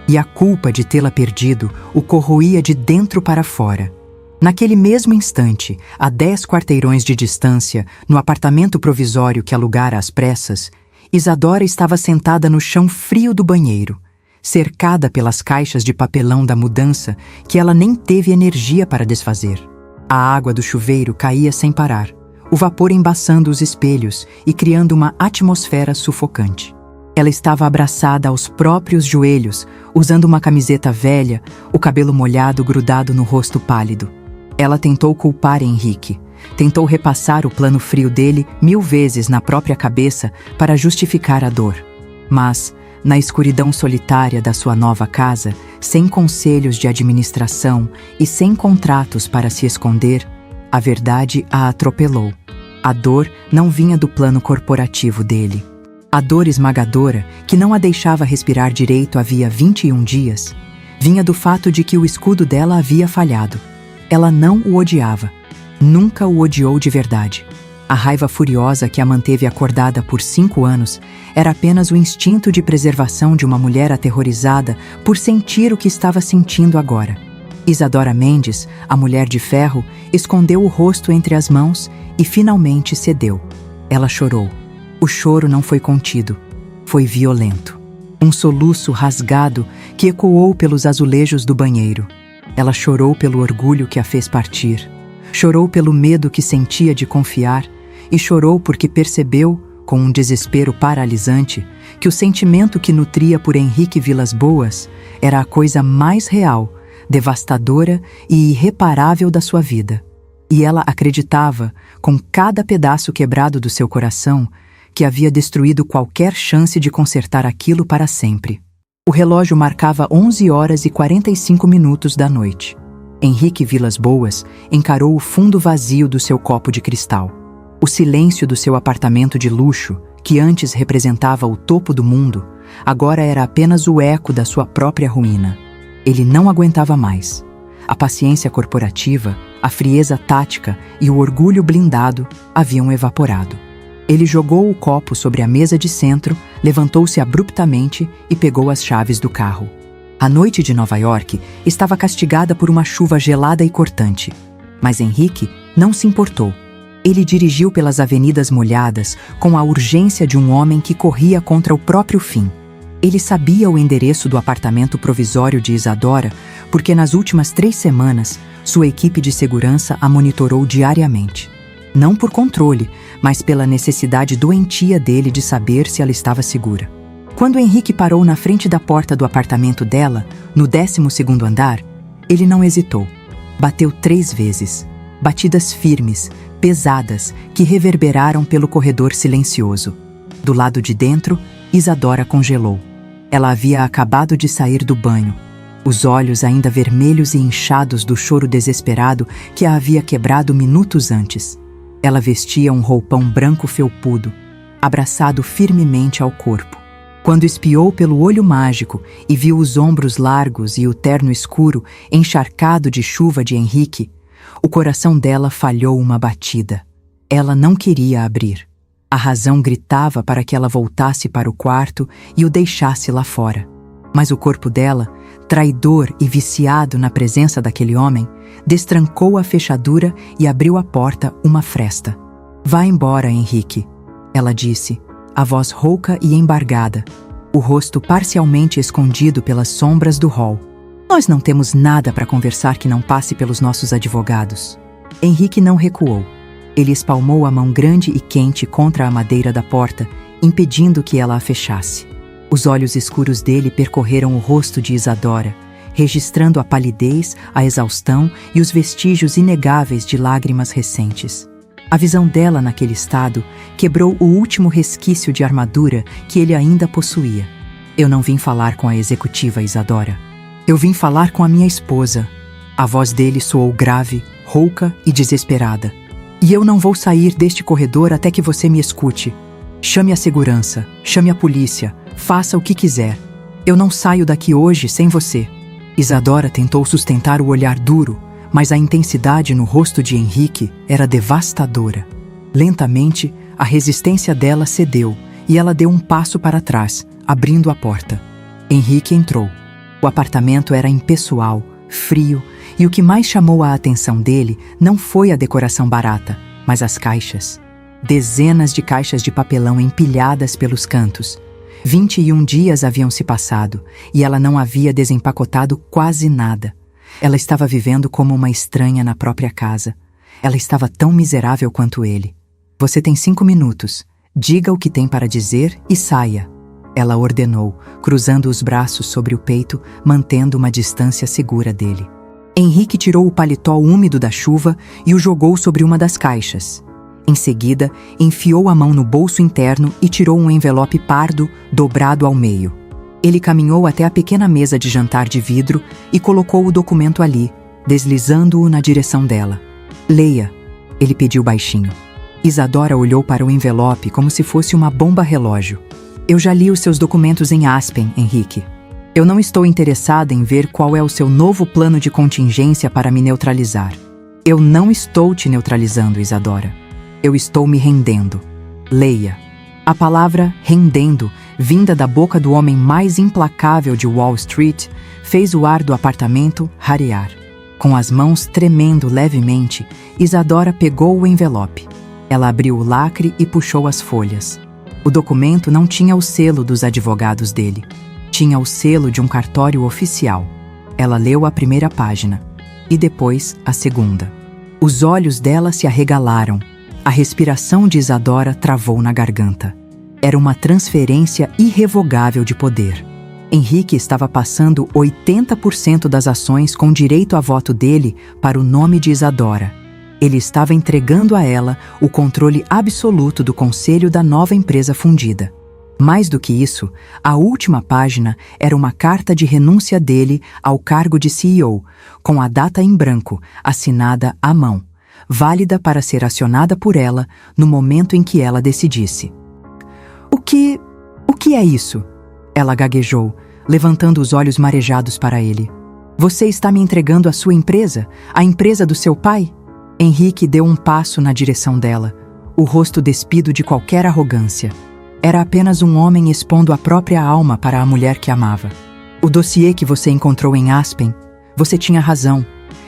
[SPEAKER 1] E a culpa de tê-la perdido o corroía de dentro para fora. Naquele mesmo instante, a 10 quarteirões de distância, no apartamento provisório que alugara às pressas, Isadora estava sentada no chão frio do banheiro, cercada pelas caixas de papelão da mudança que ela nem teve energia para desfazer. A água do chuveiro caía sem parar, o vapor embaçando os espelhos e criando uma atmosfera sufocante. Ela estava abraçada aos próprios joelhos, usando uma camiseta velha, o cabelo molhado grudado no rosto pálido. Ela tentou culpar Henrique, tentou repassar o plano frio dele 1000 vezes na própria cabeça para justificar a dor. Mas, na escuridão solitária da sua nova casa, sem conselhos de administração e sem contratos para se esconder, a verdade a atropelou. A dor não vinha do plano corporativo dele. A dor esmagadora, que não a deixava respirar direito havia 21 dias, vinha do fato de que o escudo dela havia falhado. Ela não o odiava. Nunca o odiou de verdade. A raiva furiosa que a manteve acordada por 5 anos era apenas o instinto de preservação de uma mulher aterrorizada por sentir o que estava sentindo agora. Isadora Mendes, a mulher de ferro, escondeu o rosto entre as mãos e finalmente cedeu. Ela chorou. O choro não foi contido. Foi violento. Um soluço rasgado que ecoou pelos azulejos do banheiro. Ela chorou pelo orgulho que a fez partir. Chorou pelo medo que sentia de confiar e chorou porque percebeu, com um desespero paralisante, que o sentimento que nutria por Henrique Vilas Boas era a coisa mais real, devastadora e irreparável da sua vida. E ela acreditava, com cada pedaço quebrado do seu coração, que havia destruído qualquer chance de consertar aquilo para sempre. O relógio marcava 11h45 da noite. Henrique Vilas Boas encarou o fundo vazio do seu copo de cristal. O silêncio do seu apartamento de luxo, que antes representava o topo do mundo, agora era apenas o eco da sua própria ruína. Ele não aguentava mais. A paciência corporativa, a frieza tática e o orgulho blindado haviam evaporado. Ele jogou o copo sobre a mesa de centro, levantou-se abruptamente e pegou as chaves do carro. A noite de Nova York estava castigada por uma chuva gelada e cortante. Mas Henrique não se importou. Ele dirigiu pelas avenidas molhadas com a urgência de um homem que corria contra o próprio fim. Ele sabia o endereço do apartamento provisório de Isadora porque nas últimas 3 semanas sua equipe de segurança a monitorou diariamente. Não por controle, mas pela necessidade doentia dele de saber se ela estava segura. Quando Henrique parou na frente da porta do apartamento dela, no 12º andar, Ele não hesitou. Bateu 3 vezes. Batidas firmes, pesadas, que reverberaram pelo corredor silencioso. Do lado de dentro, Isadora congelou. Ela havia acabado de sair do banho, os olhos ainda vermelhos e inchados do choro desesperado que a havia quebrado minutos antes. Ela vestia um roupão branco felpudo, abraçado firmemente ao corpo. Quando espiou pelo olho mágico e viu os ombros largos e o terno escuro encharcado de chuva de Henrique, o coração dela falhou uma batida. Ela não queria abrir. A razão gritava para que ela voltasse para o quarto e o deixasse lá fora. Mas o corpo dela, traidor e viciado na presença daquele homem, destrancou a fechadura e abriu a porta uma fresta. "Vá embora, Henrique", ela disse, a voz rouca e embargada, o rosto parcialmente escondido pelas sombras do hall. "Nós não temos nada para conversar que não passe pelos nossos advogados." Henrique não recuou. Ele espalmou a mão grande e quente contra a madeira da porta, impedindo que ela a fechasse. Os olhos escuros dele percorreram o rosto de Isadora, registrando a palidez, a exaustão e os vestígios inegáveis de lágrimas recentes. A visão dela naquele estado quebrou o último resquício de armadura que ele ainda possuía. "Eu não vim falar com a executiva, Isadora. Eu vim falar com a minha esposa." A voz dele soou grave, rouca e desesperada. "E eu não vou sair deste corredor até que você me escute. Chame a segurança, chame a polícia, faça o que quiser. Eu não saio daqui hoje sem você." Isadora tentou sustentar o olhar duro, mas a intensidade no rosto de Henrique era devastadora. Lentamente, a resistência dela cedeu e ela deu um passo para trás, abrindo a porta. Henrique entrou. O apartamento era impessoal, frio, e o que mais chamou a atenção dele não foi a decoração barata, mas as caixas. Dezenas de caixas de papelão empilhadas pelos cantos. 21 dias haviam se passado e ela não havia desempacotado quase nada. Ela estava vivendo como uma estranha na própria casa. Ela estava tão miserável quanto ele. "Você tem 5 minutos. Diga o que tem para dizer e saia", ela ordenou, cruzando os braços sobre o peito, mantendo uma distância segura dele. Henrique tirou o paletó úmido da chuva e o jogou sobre uma das caixas. Em seguida, enfiou a mão no bolso interno e tirou um envelope pardo, dobrado ao meio. Ele caminhou até a pequena mesa de jantar de vidro e colocou o documento ali, deslizando-o na direção dela. "Leia", ele pediu baixinho. Isadora olhou para o envelope como se fosse uma bomba-relógio. "Eu já li os seus documentos em Aspen, Henrique. Eu não estou interessada em ver qual é o seu novo plano de contingência para me neutralizar. Eu não estou te neutralizando, Isadora. Eu estou me rendendo. Leia." A palavra rendendo, vinda da boca do homem mais implacável de Wall Street, fez o ar do apartamento rarear. Com as mãos tremendo levemente, Isadora pegou o envelope. Ela abriu o lacre e puxou as folhas. O documento não tinha o selo dos advogados dele. Tinha o selo de um cartório oficial. Ela leu a primeira página e depois a segunda. Os olhos dela se arregalaram. A respiração de Isadora travou na garganta. Era uma transferência irrevogável de poder. Henrique estava passando 80% das ações com direito a voto dele para o nome de Isadora. Ele estava entregando a ela o controle absoluto do conselho da nova empresa fundida. Mais do que isso, a última página era uma carta de renúncia dele ao cargo de CEO, com a data em branco, assinada à mão, válida para ser acionada por ela no momento em que ela decidisse. O que é isso?" Ela gaguejou, levantando os olhos marejados para ele. "Você está me entregando a sua empresa? A empresa do seu pai?" Henrique deu um passo na direção dela, o rosto despido de qualquer arrogância. Era apenas um homem expondo a própria alma para a mulher que amava. "O dossiê que você encontrou em Aspen, você tinha razão.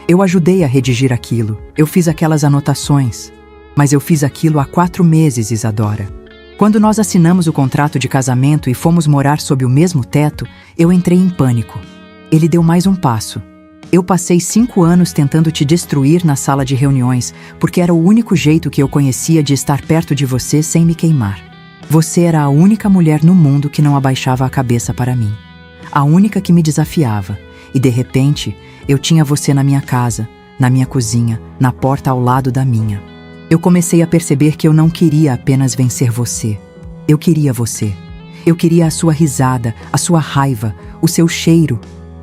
[SPEAKER 1] Eu ajudei a redigir aquilo, eu fiz aquelas anotações. Mas eu fiz aquilo há 4 meses, Isadora. Quando nós assinamos o contrato de casamento e fomos morar sob o mesmo teto, eu entrei em pânico." Ele deu mais um passo. "Eu passei 5 anos tentando te destruir na sala de reuniões, porque era o único jeito que eu conhecia de estar perto de você sem me queimar. Você era a única mulher no mundo que não abaixava a cabeça para mim. A única que me desafiava. E de repente, Eu tinha você na minha casa, na minha cozinha, na porta ao lado da minha. Eu comecei a perceber que eu não queria apenas vencer você. Eu queria você. Eu queria a sua risada, a sua raiva, o seu cheiro,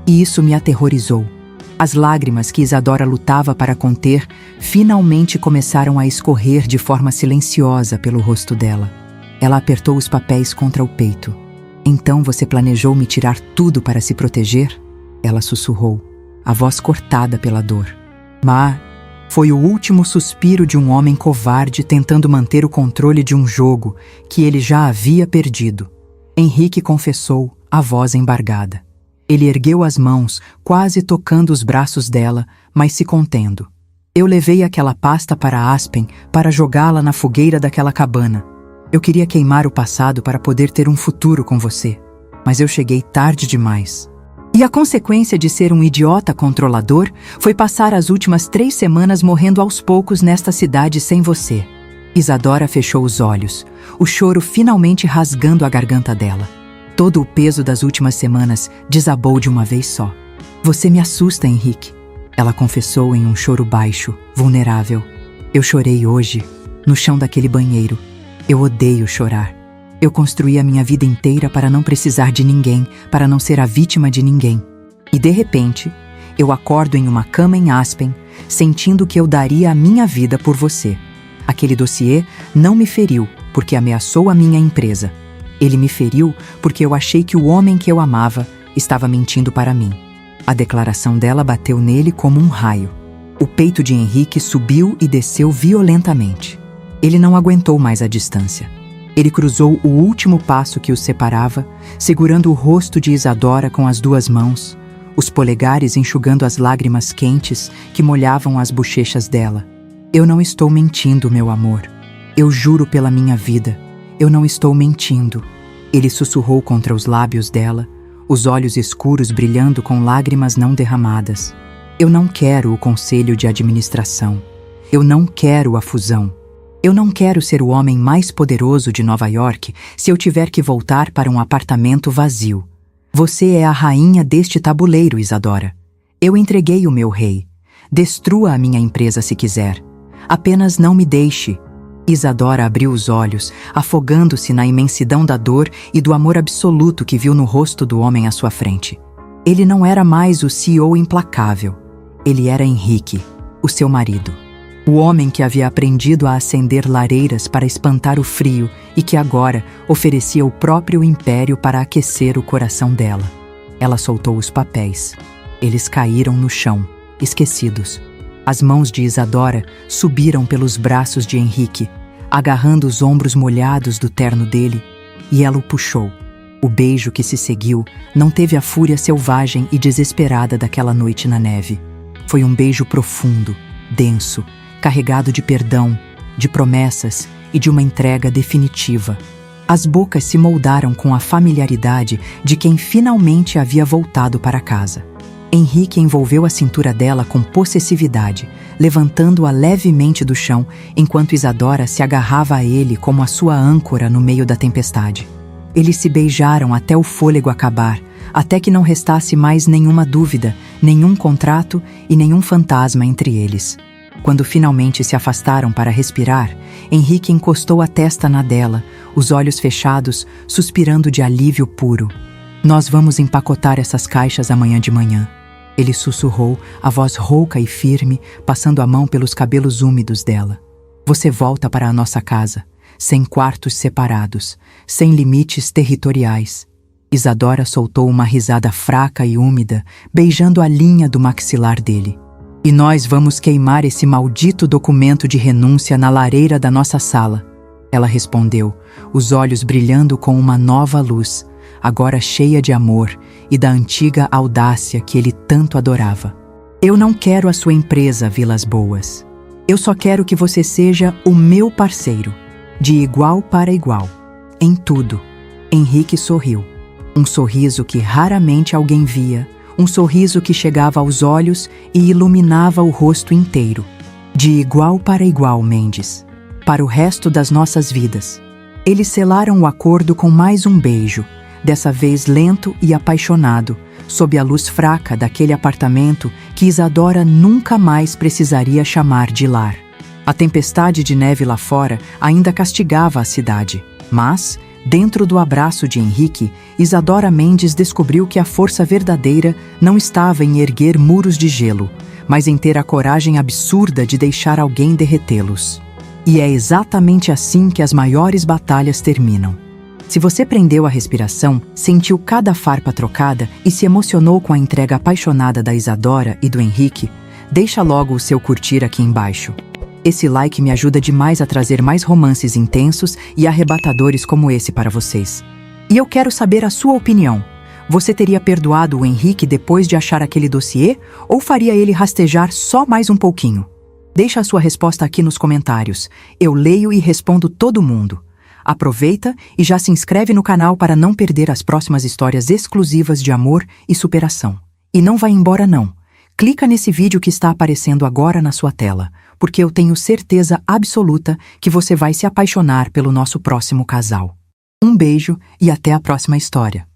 [SPEAKER 1] e isso me aterrorizou. As lágrimas que Isadora lutava para conter finalmente começaram a escorrer de forma silenciosa pelo rosto dela. Ela apertou os papéis contra o peito. Então você planejou me tirar tudo para se proteger? Ela sussurrou, a voz cortada pela dor. Mas foi o último suspiro de um homem covarde tentando manter o controle de um jogo que ele já havia perdido. Henrique confessou, a voz embargada. Ele ergueu as mãos, quase tocando os braços dela, mas se contendo. Eu levei aquela pasta para Aspen para jogá-la na fogueira daquela cabana. Eu queria queimar o passado para poder ter um futuro com você, mas eu cheguei tarde demais. E a consequência de ser um idiota controlador foi passar as últimas 3 semanas morrendo aos poucos nesta cidade sem você. Isadora fechou os olhos, o choro finalmente rasgando a garganta dela. Todo o peso das últimas semanas desabou de uma vez só. Você me assusta, Henrique, ela confessou em um choro baixo, vulnerável. Eu chorei hoje, no chão daquele banheiro. Eu odeio chorar. Eu construí a minha vida inteira para não precisar de ninguém, para não ser a vítima de ninguém. E de repente, eu acordo em uma cama em Aspen, sentindo que eu daria a minha vida por você. Aquele dossiê não me feriu porque ameaçou a minha empresa. Ele me feriu porque eu achei que o homem que eu amava estava mentindo para mim. A declaração dela bateu nele como um raio. O peito de Henrique subiu e desceu violentamente. Ele não aguentou mais a distância. Ele cruzou o último passo que os separava, segurando o rosto de Isadora com as 2 mãos, os polegares enxugando as lágrimas quentes que molhavam as bochechas dela. Eu não estou mentindo, meu amor. Eu juro pela minha vida. Eu não estou mentindo. Ele sussurrou contra os lábios dela, os olhos escuros brilhando com lágrimas não derramadas. Eu não quero o conselho de administração. Eu não quero a fusão. Eu não quero ser o homem mais poderoso de Nova York se eu tiver que voltar para um apartamento vazio. Você é a rainha deste tabuleiro, Isadora. Eu entreguei o meu rei. Destrua a minha empresa se quiser. Apenas não me deixe. Isadora abriu os olhos, afogando-se na imensidão da dor e do amor absoluto que viu no rosto do homem à sua frente. Ele não era mais o CEO implacável. Ele era Henrique, o seu marido. O homem que havia aprendido a acender lareiras para espantar o frio e que agora oferecia o próprio império para aquecer o coração dela. Ela soltou os papéis. Eles caíram no chão, esquecidos. As mãos de Isadora subiram pelos braços de Henrique, agarrando os ombros molhados do terno dele, e ela o puxou. O beijo que se seguiu não teve a fúria selvagem e desesperada daquela noite na neve. Foi um beijo profundo, denso, carregado de perdão, de promessas e de uma entrega definitiva. As bocas se moldaram com a familiaridade de quem finalmente havia voltado para casa. Henrique envolveu a cintura dela com possessividade, levantando-a levemente do chão, enquanto Isadora se agarrava a ele como a sua âncora no meio da tempestade. Eles se beijaram até o fôlego acabar, até que não restasse mais nenhuma dúvida, nenhum contrato e nenhum fantasma entre eles. Quando finalmente se afastaram para respirar, Henrique encostou a testa na dela, os olhos fechados, suspirando de alívio puro. Nós vamos empacotar essas caixas amanhã de manhã. Ele sussurrou, a voz rouca e firme, passando a mão pelos cabelos úmidos dela. Você volta para a nossa casa, sem quartos separados, sem limites territoriais. Isadora soltou uma risada fraca e úmida, beijando a linha do maxilar dele. E nós vamos queimar esse maldito documento de renúncia na lareira da nossa sala. Ela respondeu, os olhos brilhando com uma nova luz, agora cheia de amor e da antiga audácia que ele tanto adorava. Eu não quero a sua empresa, Vilas Boas. Eu só quero que você seja o meu parceiro, de igual para igual, em tudo. Henrique sorriu. Um sorriso que raramente alguém via, um sorriso que chegava aos olhos e iluminava o rosto inteiro. De igual para igual, Mendes. Para o resto das nossas vidas. Eles selaram o acordo com mais um beijo, dessa vez lento e apaixonado, sob a luz fraca daquele apartamento que Isadora nunca mais precisaria chamar de lar. A tempestade de neve lá fora ainda castigava a cidade, mas, dentro do abraço de Henrique, Isadora Mendes descobriu que a força verdadeira não estava em erguer muros de gelo, mas em ter a coragem absurda de deixar alguém derretê-los. E é exatamente assim que as maiores batalhas terminam. Se você prendeu a respiração, sentiu cada farpa trocada e se emocionou com a entrega apaixonada da Isadora e do Henrique, deixa logo o seu curtir aqui embaixo. Esse like me ajuda demais a trazer mais romances intensos e arrebatadores como esse para vocês. E eu quero saber a sua opinião. Você teria perdoado o Henrique depois de achar aquele dossiê ou faria ele rastejar só mais um pouquinho? Deixa a sua resposta aqui nos comentários. Eu leio e respondo todo mundo. Aproveita e já se inscreve no canal para não perder as próximas histórias exclusivas de amor e superação. E não vai embora não. Clica nesse vídeo que está aparecendo agora na sua tela, porque eu tenho certeza absoluta que você vai se apaixonar pelo nosso próximo casal. Um beijo e até a próxima história.